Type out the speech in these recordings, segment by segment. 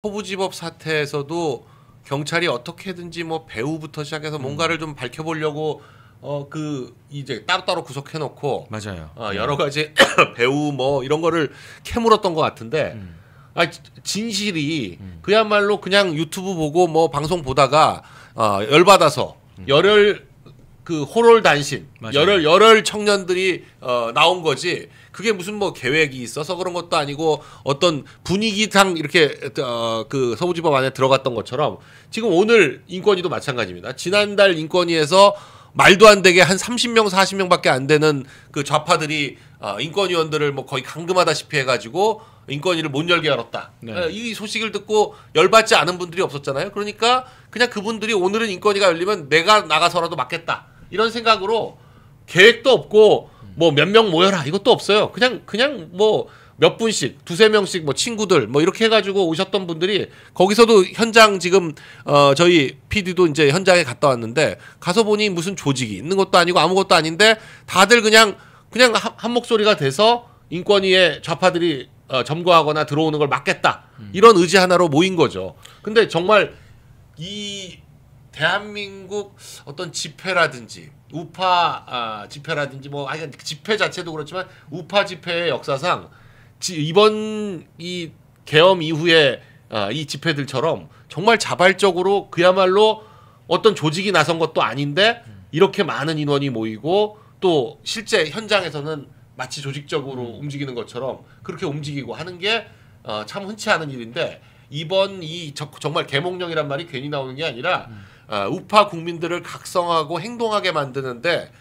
서부지법 사태에서도 경찰이 어떻게든지 뭐 배우부터 시작해서 뭔가를 좀 밝혀보려고 그 이제 따로따로 구속해놓고 맞아요. 여러 가지 배우 뭐 이런 거를 캐물었던 것 같은데 진실이 그야말로 그냥 유튜브 보고 뭐 방송 보다가 열받아서 열혈 그 호롤단신 열혈 청년들이 나온 거지. 그게 무슨 뭐 계획이 있어서 그런 것도 아니고 어떤 분위기상 이렇게 그 서부지법 안에 들어갔던 것처럼 지금 오늘 인권위도 마찬가지입니다. 지난달 인권위에서 말도 안 되게 한 30명 40명밖에 안 되는 그 좌파들이 인권위원들을 뭐 거의 감금하다시피 해가지고 인권위를 못 열게 열었다. 네. 이 소식을 듣고 열받지 않은 분들이 없었잖아요. 그러니까 그냥 그분들이 오늘은 인권위가 열리면 내가 나가서라도 맞겠다. 이런 생각으로 계획도 없고 뭐 몇 명 모여라 이것도 없어요. 그냥 뭐 몇 분씩 두세 명씩 뭐 친구들 뭐 이렇게 해가지고 오셨던 분들이 거기서도 현장 지금 저희 PD도 이제 현장에 갔다 왔는데 가서 보니 무슨 조직이 있는 것도 아니고 아무것도 아닌데 다들 그냥 한 목소리가 돼서 인권위에 좌파들이 점거하거나 들어오는 걸 막겠다 이런 의지 하나로 모인 거죠. 근데 정말 이 대한민국 어떤 집회라든지 우파 집회라든지 뭐 하여간 집회 자체도 그렇지만 우파 집회의 역사상 이번 이 계엄 이후에 이 집회들처럼 정말 자발적으로 그야말로 어떤 조직이 나선 것도 아닌데 이렇게 많은 인원이 모이고 또 실제 현장에서는 마치 조직적으로 움직이는 것처럼 그렇게 움직이고 하는 게 참 흔치 않은 일인데 이번 이 정말 계몽령이란 말이 괜히 나오는 게 아니라 우파 국민들을 각성하고 행동하게 만드는데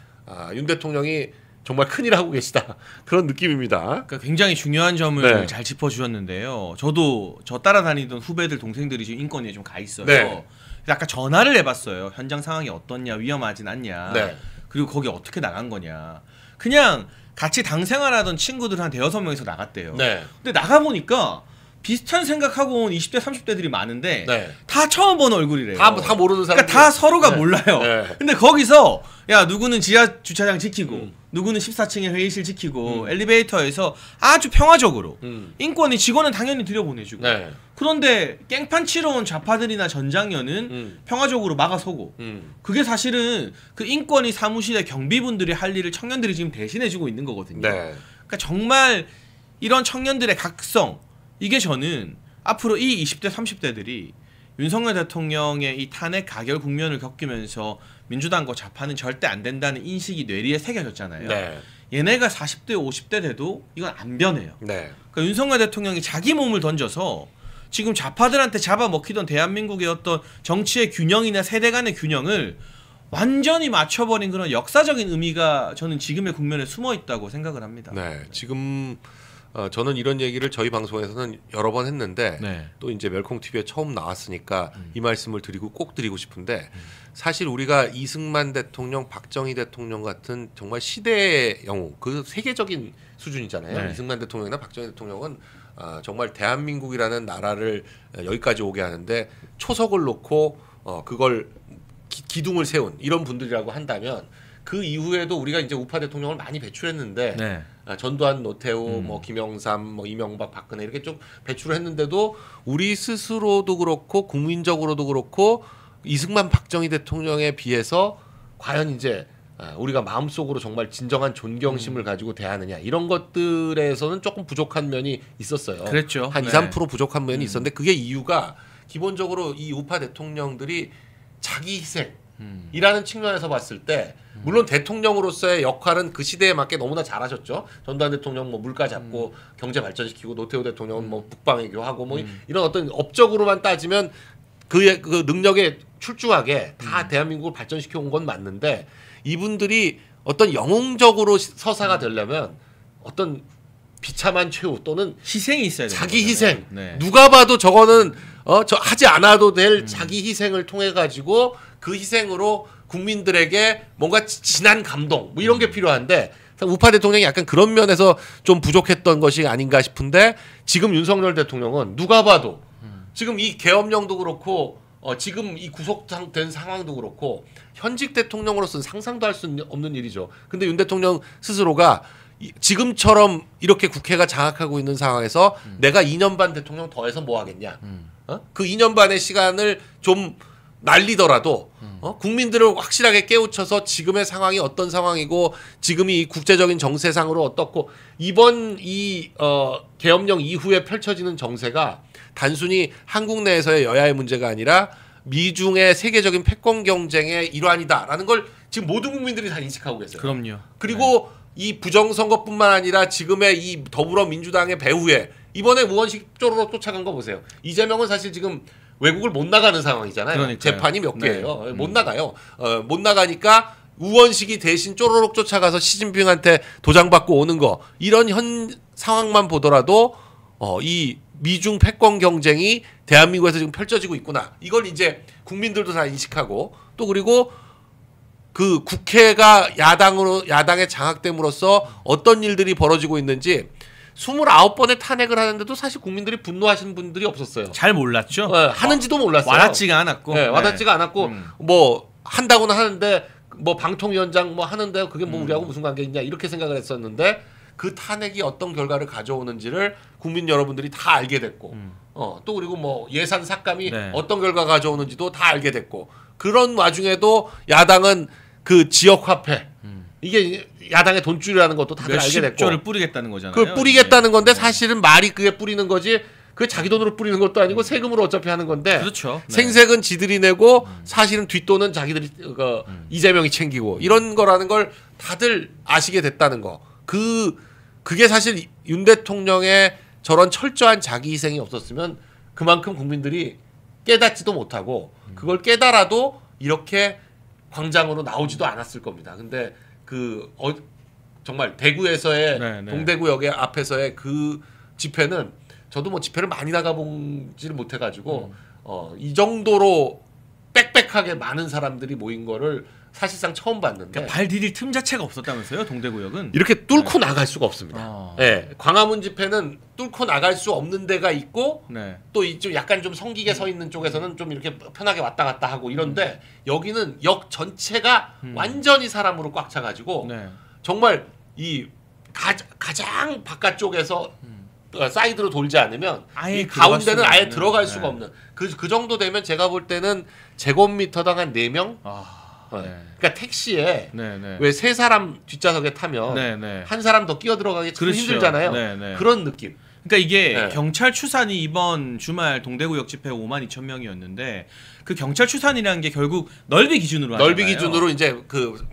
윤 대통령이 정말 큰일 하고 계시다 그런 느낌입니다. 그러니까 굉장히 중요한 점을 네. 잘 짚어주셨는데요. 저도 저 따라다니던 후배들 동생들이 지금 인권위에 좀 가 있어요. 네. 아까 전화를 해봤어요. 현장 상황이 어떻냐, 위험하진 않냐, 네. 그리고 거기 어떻게 나간 거냐. 그냥 같이 당 생활하던 친구들 한 대여섯 명이서 나갔대요. 네. 근데 나가 보니까 비슷한 생각하고 온 20대 30대들이 많은데 네. 다 처음 보는 얼굴이래요. 다 모르는 사람. 그러니까 다 서로가 네. 몰라요. 네. 근데 거기서 야 누구는 지하 주차장 지키고 누구는 14층에 회의실 지키고 엘리베이터에서 아주 평화적으로 인권위 직원은 당연히 들여보내주고 네. 그런데 깽판 치러 온 좌파들이나 전장년은 평화적으로 막아서고 그게 사실은 그 인권위 사무실의 경비분들이 할 일을 청년들이 지금 대신해주고 있는 거거든요. 네. 그러니까 정말 이런 청년들의 각성 이게 저는 앞으로 이 20대 30대들이 윤석열 대통령의 이 탄핵 가결 국면을 겪으면서 민주당과 좌파는 절대 안 된다는 인식이 뇌리에 새겨졌잖아요. 네. 얘네가 40대 50대 돼도 이건 안 변해요. 네. 그러니까 윤석열 대통령이 자기 몸을 던져서 지금 좌파들한테 잡아먹히던 대한민국의 어떤 정치의 균형이나 세대 간의 균형을 완전히 맞춰버린 그런 역사적인 의미가 저는 지금의 국면에 숨어 있다고 생각을 합니다. 네. 지금 저는 이런 얘기를 저희 방송에서는 여러 번 했는데 네. 또 이제 멸콩 TV에 처음 나왔으니까 이 말씀을 꼭 드리고 싶은데 사실 우리가 이승만 대통령, 박정희 대통령 같은 정말 시대의 영웅, 그 세계적인 수준이잖아요. 네. 이승만 대통령이나 박정희 대통령은 정말 대한민국이라는 나라를 여기까지 오게 하는데 초석을 놓고 그걸 기둥을 세운 이런 분들이라고 한다면 그 이후에도 우리가 이제 우파 대통령을 많이 배출했는데 네. 전두환, 노태우, 뭐 김영삼, 뭐 이명박, 박근혜 이렇게 좀 배출을 했는데도 우리 스스로도 그렇고 국민적으로도 그렇고 이승만, 박정희 대통령에 비해서 과연 이제 우리가 마음속으로 정말 진정한 존경심을 가지고 대하느냐 이런 것들에서는 조금 부족한 면이 있었어요. 그랬죠. 한 2, 3% 부족한 면이 있었는데 그게 이유가 기본적으로 이 우파 대통령들이 자기 희생이라는 측면에서 봤을 때 물론 대통령으로서의 역할은 그 시대에 맞게 너무나 잘하셨죠. 전두환 대통령 뭐 물가 잡고 경제 발전시키고 노태우 대통령은 뭐 북방 외교하고 뭐 이런 어떤 업적으로만 따지면 그 능력에 출중하게 다 대한민국을 발전시켜 온 건 맞는데 이분들이 어떤 영웅적으로 서사가 되려면 어떤 비참한 최후 또는 희생이 있어야 돼요. 자기 희생. 네. 누가 봐도 저거는 저 하지 않아도 될 자기 희생을 통해 가지고 그 희생으로 국민들에게 뭔가 진한 감동 뭐 이런 게 필요한데 우파 대통령이 약간 그런 면에서 좀 부족했던 것이 아닌가 싶은데 지금 윤석열 대통령은 누가 봐도 지금 이 계엄령도 그렇고 지금 이 구속된 상황도 그렇고 현직 대통령으로서는 상상도 할 수 없는 일이죠. 근데 윤 대통령 스스로가 지금처럼 이렇게 국회가 장악하고 있는 상황에서 내가 2년 반 대통령 더해서 뭐 하겠냐. 그 2년 반의 시간을 좀 날리더라도 국민들을 확실하게 깨우쳐서 지금의 상황이 어떤 상황이고 지금이 이 국제적인 정세상으로 어떻고 이번 이 계엄령 이후에 펼쳐지는 정세가 단순히 한국 내에서의 여야의 문제가 아니라 미중의 세계적인 패권 경쟁의 일환이다라는 걸 지금 모든 국민들이 다 인식하고 계세요. 그럼요. 그리고 이 부정선거뿐만 아니라 지금의 이 더불어민주당의 배후에 이번에 무원식 쪼로록 쫓아간 거 보세요. 이재명은 사실 지금 외국을 못 나가는 상황이잖아요. 그러니까요. 재판이 몇 개예요. 못 나가요. 못 나가니까 우원식이 대신 쪼로록 쫓아가서 시진핑한테 도장받고 오는 거 이런 현 상황만 보더라도 이 미중 패권 경쟁이 대한민국에서 지금 펼쳐지고 있구나. 이걸 이제 국민들도 다 인식하고 또 그리고 그 국회가 야당에 장악됨으로써 어떤 일들이 벌어지고 있는지 29번의 탄핵을 하는데도 사실 국민들이 분노하시는 분들이 없었어요. 잘 몰랐죠. 하는지도 몰랐어요. 와닿지가 않았고. 네, 와닿지가 않았고 뭐 한다고는 하는데 뭐 방통위원장 뭐 하는데 그게 뭐 우리하고 무슨 관계 있냐 이렇게 생각을 했었는데 그 탄핵이 어떤 결과를 가져오는지를 국민 여러분들이 다 알게 됐고 또 그리고 뭐 예산 삭감이 네. 어떤 결과 가져오는지도 다 알게 됐고 그런 와중에도 야당은 그 지역 화폐 이게 야당의 돈줄이라는 것도 다들 알게 됐고 몇십조를 뿌리겠다는 거잖아요. 그걸 뿌리겠다는 건데 사실은 말이 그게 뿌리는 거지 그게 자기 돈으로 뿌리는 것도 아니고 세금으로 어차피 하는 건데 그렇죠. 네. 생색은 지들이 내고 사실은 뒷돈은 자기들이 이재명이 챙기고 이런 거라는 걸 다들 아시게 됐다는 거. 그게 사실 윤 대통령의 저런 철저한 자기 희생이 없었으면 그만큼 국민들이 깨닫지도 못하고 그걸 깨달아도 이렇게 광장으로 나오지도 않았을 겁니다. 근데 정말 대구에서의 네. 동대구역의 앞에서의 그 집회는 저도 뭐 집회를 많이 나가보지를 못해가지고 이 정도로 빽빽하게 많은 사람들이 모인 거를 사실상 처음 봤는데 그러니까 발 디딜 틈 자체가 없었다면서요, 동대구역은? 이렇게 뚫고 나갈 수가 없습니다. 네, 광화문 집회는 뚫고 나갈 수 없는 데가 있고 또 이쪽 약간 좀 성기게 서 있는 쪽에서는 좀 이렇게 편하게 왔다 갔다 하고 이런데 여기는 역 전체가 완전히 사람으로 꽉 차가지고 정말 이 가장 바깥쪽에서 사이드로 돌지 않으면 이 가운데는 아예 들어갈 수가 없는 그 정도 되면 제가 볼 때는 제곱미터당 한 4명? 그러니까 택시에 왜 세 사람 뒷좌석에 타면 한 사람 더 끼어 들어가기 참 힘들잖아요. 그런 느낌. 그러니까 이게 경찰 추산이 이번 주말 동대구역 집회 52,000명이었는데 그 경찰 추산이라는 게 결국 넓이 기준으로 하잖아요. 넓이 기준으로 이제 그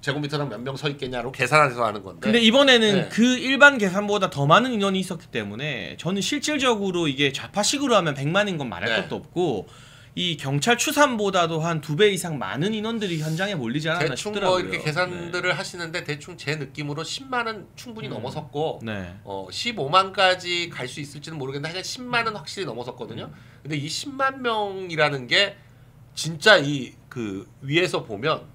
제곱미터당 몇 명 서 있겠냐로 계산해서 하는 건데. 근데 이번에는 그 일반 계산보다 더 많은 인원이 있었기 때문에 저는 실질적으로 이게 좌파식으로 하면 100만인 건 말할 것도 없고 이 경찰 추산보다도 한 2배 이상 많은 인원들이 현장에 몰리지 않았나 대충 싶더라고요. 뭐 이렇게 계산들을 하시는데 대충 제 느낌으로 10만은 충분히 넘어섰고 15만까지 갈 수 있을지는 모르겠는데 한 10만은 확실히 넘어섰거든요. 근데 이 10만 명이라는 게 진짜 이 그 위에서 보면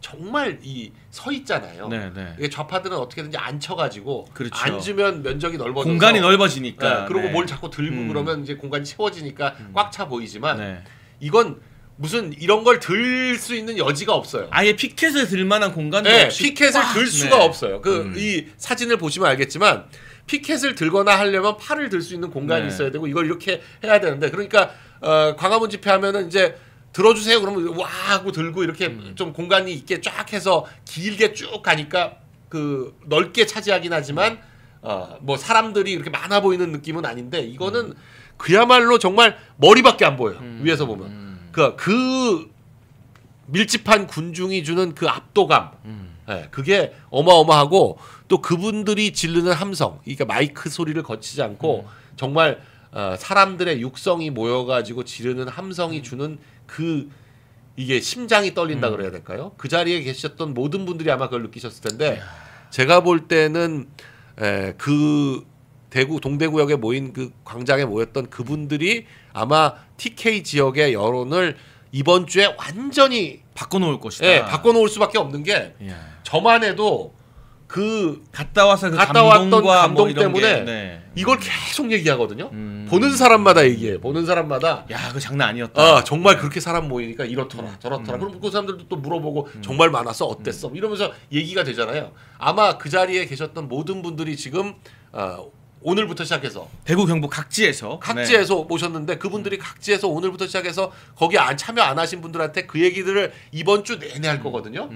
정말 이 서 있잖아요. 이게 좌파들은 어떻게든지 앉혀가지고 앉으면 면적이 넓어져서 공간이 넓어지니까. 그리고 뭘 자꾸 들고 그러면 이제 공간이 채워지니까 꽉 차 보이지만 이건 무슨 이런 걸 들 수 있는 여지가 없어요. 아예 피켓을 들 만한 공간도 없이 피켓을 들 수가 없어요. 이 사진을 보시면 알겠지만 피켓을 들거나 하려면 팔을 들 수 있는 공간이 있어야 되고 이걸 이렇게 해야 되는데 그러니까 광화문 집회하면은 이제 들어주세요. 그러면 와 하고 들고 이렇게 좀 공간이 있게 쫙 해서 길게 쭉 가니까 그 넓게 차지하긴 하지만 뭐 사람들이 이렇게 많아 보이는 느낌은 아닌데 이거는 그야말로 정말 머리밖에 안 보여요. 위에서 보면 그 밀집한 군중이 주는 그 압도감 그게 어마어마하고 또 그분들이 지르는 함성 그러니까 마이크 소리를 거치지 않고 정말 사람들의 육성이 모여가지고 지르는 함성이 주는 이게 심장이 떨린다 그래야 될까요? 그 자리에 계셨던 모든 분들이 아마 그걸 느끼셨을 텐데 제가 볼 때는 그 동대구역에 모인 그 광장에 모였던 그분들이 아마 TK 지역의 여론을 이번 주에 완전히 바꿔놓을 것이다. 바꿔놓을 수밖에 없는 게 저만 해도 갔다 와서 왔던 감동 뭐 때문에 이걸 계속 얘기하거든요. 보는 사람마다 얘기해. 보는 사람마다 그 장난 아니었다. 정말 그렇게 사람 모이니까 이렇더라 저렇더라. 그럼 그 사람들도 또 물어보고 정말 많았어 어땠어 이러면서 얘기가 되잖아요. 아마 그 자리에 계셨던 모든 분들이 지금 오늘부터 시작해서 대구 경북 각지에서 모셨는데 그분들이 각지에서 오늘부터 시작해서 거기 참여 안 하신 분들한테 그 얘기들을 이번 주 내내 할 거거든요.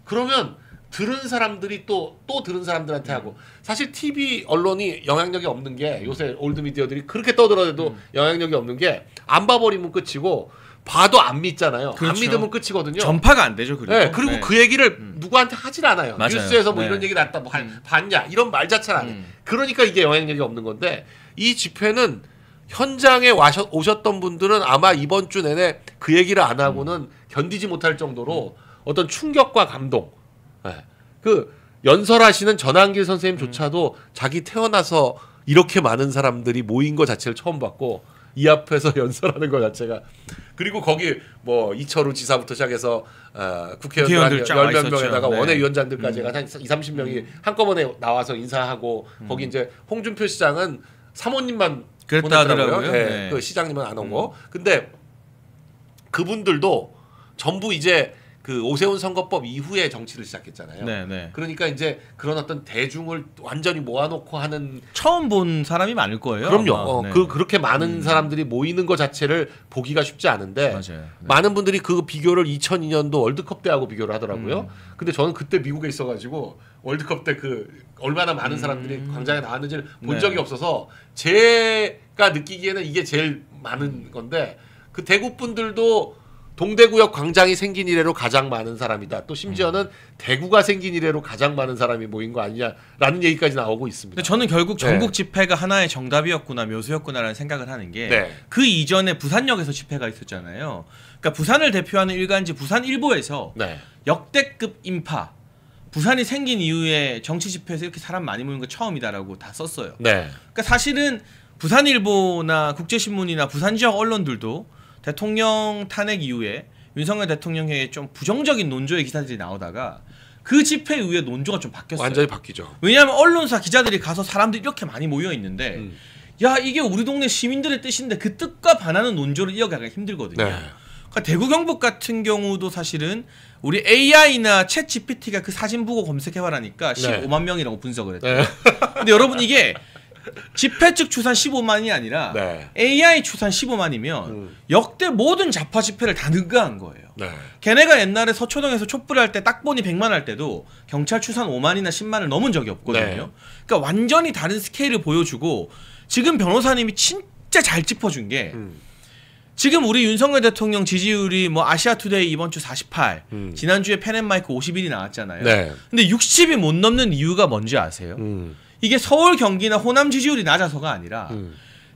그러면 들은 사람들이 또 들은 사람들한테 하고 사실 TV 언론이 영향력이 없는 게 요새 올드 미디어들이 그렇게 떠들어도 영향력이 없는 게 안 봐버리면 끝이고 봐도 안 믿잖아요. 그렇죠. 안 믿으면 끝이거든요. 전파가 안 되죠. 그리고, 네, 그리고 그 얘기를 누구한테 하질 않아요. 맞아요. 뉴스에서 뭐 네. 이런 얘기 났다, 뭐 봤냐 이런 말 자체는 안 해. 그러니까 이게 영향력이 없는 건데 이 집회는 현장에 오셨던 분들은 아마 이번 주 내내 그 얘기를 안 하고는 견디지 못할 정도로 어떤 충격과 감동. 네. 그 연설하시는 전한길 선생님조차도 자기 태어나서 이렇게 많은 사람들이 모인 것 자체를 처음 봤고 이 앞에서 연설하는 것 자체가 그리고 거기 뭐 이철우 지사부터 시작해서 국회의원들 10몇 명에다가 네. 원외위원장들까지 한 20-30명이 한꺼번에 나와서 인사하고 거기 이제 홍준표 시장은 사모님만 그랬다 하더라고요. 네. 네. 그 시장님은 안 오고 근데 그분들도 전부 이제 그 오세훈 선거법 이후에 정치를 시작했잖아요. 네. 그러니까 이제 그런 어떤 대중을 완전히 모아놓고 하는 처음 본 사람이 많을 거예요. 그럼요. 네. 그렇게 많은 사람들이 모이는 것 자체를 보기가 쉽지 않은데 맞아요. 네. 많은 분들이 그 비교를 2002년도 월드컵 때하고 비교를 하더라고요. 근데 저는 그때 미국에 있어가지고 월드컵 때 그 얼마나 많은 사람들이 광장에 나왔는지를 본 네. 적이 없어서 제가 느끼기에는 이게 제일 많은 건데 그 대구 분들도 동대구역 광장이 생긴 이래로 가장 많은 사람이다. 또 심지어는 대구가 생긴 이래로 가장 많은 사람이 모인 거 아니냐라는 얘기까지 나오고 있습니다. 근데 저는 결국 전국 집회가 하나의 정답이었구나 묘수였구나라는 생각을 하는 게 그 이전에 부산역에서 집회가 있었잖아요. 그러니까 부산을 대표하는 일간지 부산일보에서 역대급 인파 부산이 생긴 이후에 정치 집회에서 이렇게 사람 많이 모이는 거 처음이다라고 다 썼어요. 그러니까 사실은 부산일보나 국제신문이나 부산 지역 언론들도 대통령 탄핵 이후에 윤석열 대통령의 좀 부정적인 논조의 기사들이 나오다가 그 집회 이후에 논조가 좀 바뀌었어요. 완전히 바뀌죠. 왜냐하면 언론사 기자들이 가서 사람들이 이렇게 많이 모여 있는데 야 이게 우리 동네 시민들의 뜻인데 그 뜻과 반하는 논조를 이어가기가 힘들거든요. 그러니까 대구 경북 같은 경우도 사실은 우리 AI나 챗 GPT가 그 사진 보고 검색해봐라니까 15만 명이라고 분석을 했대요. 근데 여러분 이게 집회 측 추산 15만이 아니라 AI 추산 15만이면 역대 모든 좌파 집회를 다 능가한 거예요. 걔네가 옛날에 서초동에서 촛불할 때 딱 보니 100만 할 때도 경찰 추산 5만이나 10만을 넘은 적이 없거든요. 그러니까 완전히 다른 스케일을 보여주고 지금 변호사님이 진짜 잘 짚어준 게 지금 우리 윤석열 대통령 지지율이 뭐 아시아투데이 이번 주 48, 지난주에 펜앤마이크 51이 나왔잖아요. 근데 60이 못 넘는 이유가 뭔지 아세요? 이게 서울, 경기나 호남 지지율이 낮아서가 아니라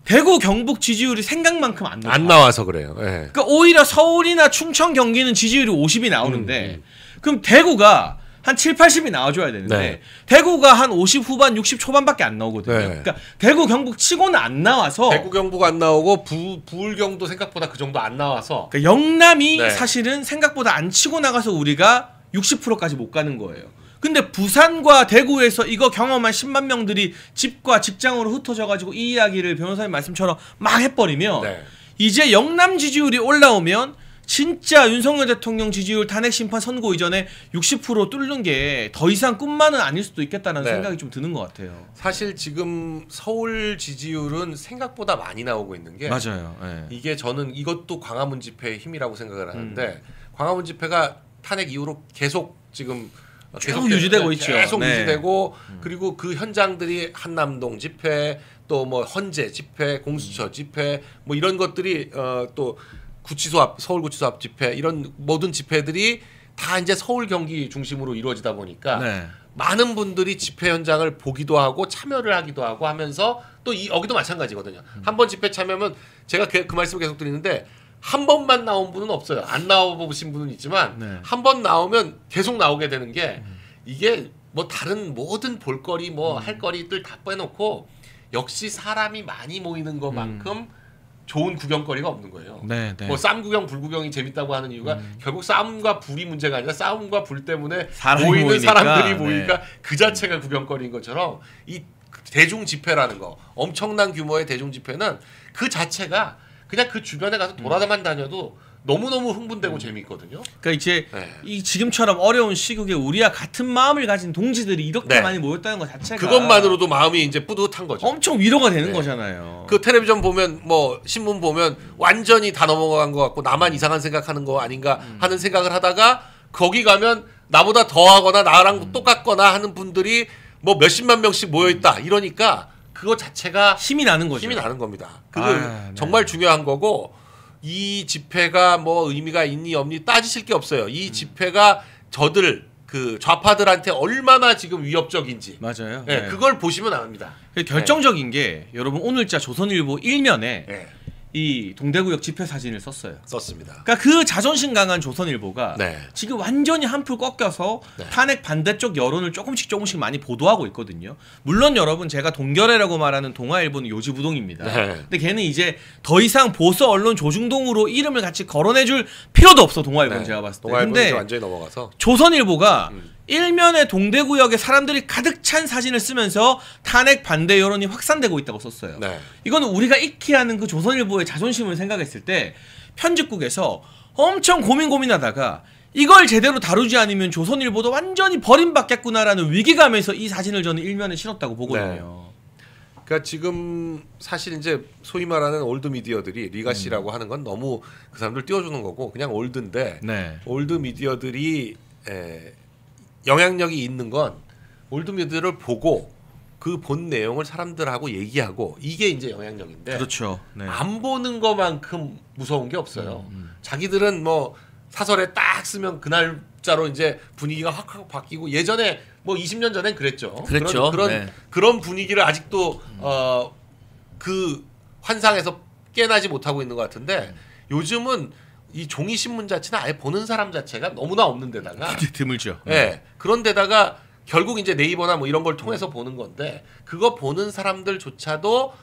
대구, 경북 지지율이 생각만큼 안 나와서 그래요. 그러니까 오히려 서울이나 충청, 경기는 지지율이 50이 나오는데 그럼 대구가 한 7, 80이 나와줘야 되는데 대구가 한 50 후반, 60 초반밖에 안 나오거든요. 그러니까 대구, 경북 치고는 안 나와서 대구, 경북 안 나오고 부울경도 생각보다 그 정도 안 나와서 그러니까 영남이 사실은 생각보다 안 치고 나가서 우리가 60%까지 못 가는 거예요. 근데 부산과 대구에서 이거 경험한 10만 명들이 집과 직장으로 흩어져가지고 이 이야기를 변호사님 말씀처럼 막 해버리면 이제 영남 지지율이 올라오면 진짜 윤석열 대통령 지지율 탄핵 심판 선고 이전에 60% 뚫는 게 더 이상 꿈만은 아닐 수도 있겠다는 생각이 좀 드는 것 같아요. 사실 지금 서울 지지율은 생각보다 많이 나오고 있는 게 맞아요. 이게 저는 이것도 광화문 집회의 힘이라고 생각을 하는데 광화문 집회가 탄핵 이후로 계속 지금 계속 유지되고 있죠. 계속 유지되고 그리고 그 현장들이 한남동 집회 또 뭐 헌재 집회, 공수처 집회 뭐 이런 것들이 또 구치소 앞 서울 구치소 앞 집회 이런 모든 집회들이 다 이제 서울 경기 중심으로 이루어지다 보니까 많은 분들이 집회 현장을 보기도 하고 참여를 하기도 하고 하면서 또 여기도 마찬가지거든요. 한 번 집회 참여하면 제가 그 말씀을 계속 드리는데 한 번만 나온 분은 없어요. 안 나와보신 분은 있지만 한 번 나오면 계속 나오게 되는 게 이게 뭐 다른 모든 볼거리 뭐 할 거리들 다 빼놓고 역시 사람이 많이 모이는 것만큼 좋은 구경거리가 없는 거예요. 뭐 쌈 구경, 불 구경이 재밌다고 하는 이유가 결국 싸움과 불이 문제가 아니라 싸움과 불 때문에 모이는 사람들이 모이니까 그 자체가 구경거리인 것처럼 이 대중 집회라는 거 엄청난 규모의 대중 집회는 그 자체가 그냥 그 주변에 가서 돌아다만 다녀도 너무너무 흥분되고 재미있거든요. 그러니까 이제 네. 이 지금처럼 어려운 시국에 우리와 같은 마음을 가진 동지들이 이렇게 네. 많이 모였다는 것 자체가 그것만으로도 마음이 이제 뿌듯한 거죠. 엄청 위로가 되는 네. 거잖아요. 그 텔레비전 보면 뭐 신문 보면 완전히 다 넘어간 것 같고 나만 이상한 생각하는 거 아닌가 하는 생각을 하다가 거기 가면 나보다 더하거나 나랑 똑같거나 하는 분들이 뭐 몇십만 명씩 모여 있다 이러니까 그거 자체가 힘이 나는 거죠. 힘이 나는 겁니다. 그게 네. 정말 중요한 거고 이 집회가 뭐 의미가 있니 없니 따지실 게 없어요. 이 집회가 저들 그 좌파들한테 얼마나 지금 위협적인지 맞아요. 네, 네. 그걸 보시면 압니다. 결정적인 게 여러분 오늘자 조선일보 1면에 네, 이 동대구역 집회 사진을 썼어요. 썼습니다. 그러니까 그 자존심 강한 조선일보가 네. 지금 완전히 한풀 꺾여서 네. 탄핵 반대쪽 여론을 조금씩 많이 보도하고 있거든요. 물론 여러분 제가 동결해라고 말하는 동아일보는 요지부동입니다. 네. 근데 걔는 이제 더 이상 보수 언론 조중동으로 이름을 같이 거론해줄 필요도 없어 동아일보는 네. 제가 봤을 때. 동아일보는 근데 이제 완전히 넘어가서 조선일보가 일면에 동대구역에 사람들이 가득 찬 사진을 쓰면서 탄핵 반대 여론이 확산되고 있다고 썼어요. 네. 이거는 우리가 익히 하는 그 조선일보의 자존심을 생각했을 때 편집국에서 엄청 고민하다가 이걸 제대로 다루지 않으면 조선일보도 완전히 버림받겠구나라는 위기감에서 이 사진을 저는 일면에 실었다고 보거든요. 그러니까 지금 사실 이제 소위 말하는 올드 미디어들이 리가시라고 하는 건 너무 그 사람들 띄워주는 거고 그냥 올드인데 네. 올드 미디어들이 영향력이 있는 건 올드 미디어를 보고 그 본 내용을 사람들하고 얘기하고 이게 이제 영향력인데 그렇죠. 네. 안 보는 것만큼 무서운 게 없어요. 자기들은 뭐 사설에 딱 쓰면 그날짜로 이제 분위기가 확 바뀌고 예전에 뭐 20년 전엔 그랬죠. 그랬죠. 그런 분위기를 아직도 그 환상에서 깨나지 못하고 있는 것 같은데 요즘은 이 종이 신문 자체는 아예 보는 사람 자체가 너무나 없는 데다가 드물죠. 예. 그런 데다가 결국 이제 네이버나 뭐 이런 걸 통해서 보는 건데 그거 보는 사람들조차도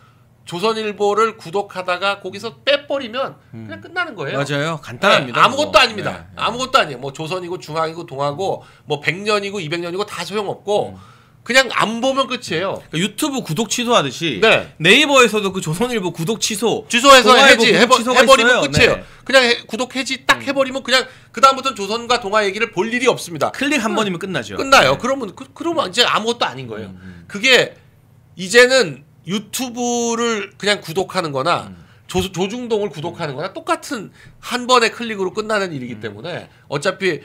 조선일보를 구독하다가 거기서 빼버리면 그냥 끝나는 거예요. 맞아요. 간단합니다. 네, 아무것도 그거. 아닙니다. 네. 아무것도 아니에요. 뭐 조선이고 중앙이고 동아고 뭐 100년이고 200년이고 다 소용없고 그냥 안 보면 끝이에요. 그러니까 유튜브 구독 취소하듯이 네. 네이버에서도 그 조선일보 구독 취소 취소해서 동아일보 해지 구독 취소가 해버리면 있어요. 끝이에요. 네. 그냥 구독 해지 딱 해버리면 그냥 그 다음부터는 조선과 동아 얘기를 볼 일이 없습니다. 클릭 한 번이면 끝나죠. 끝나요. 네. 그러면 이제 아무것도 아닌 거예요. 그게 이제는 유튜브를 그냥 구독하는 거나 조중동을 구독하는 거나 똑같은 한 번의 클릭으로 끝나는 일이기 때문에 어차피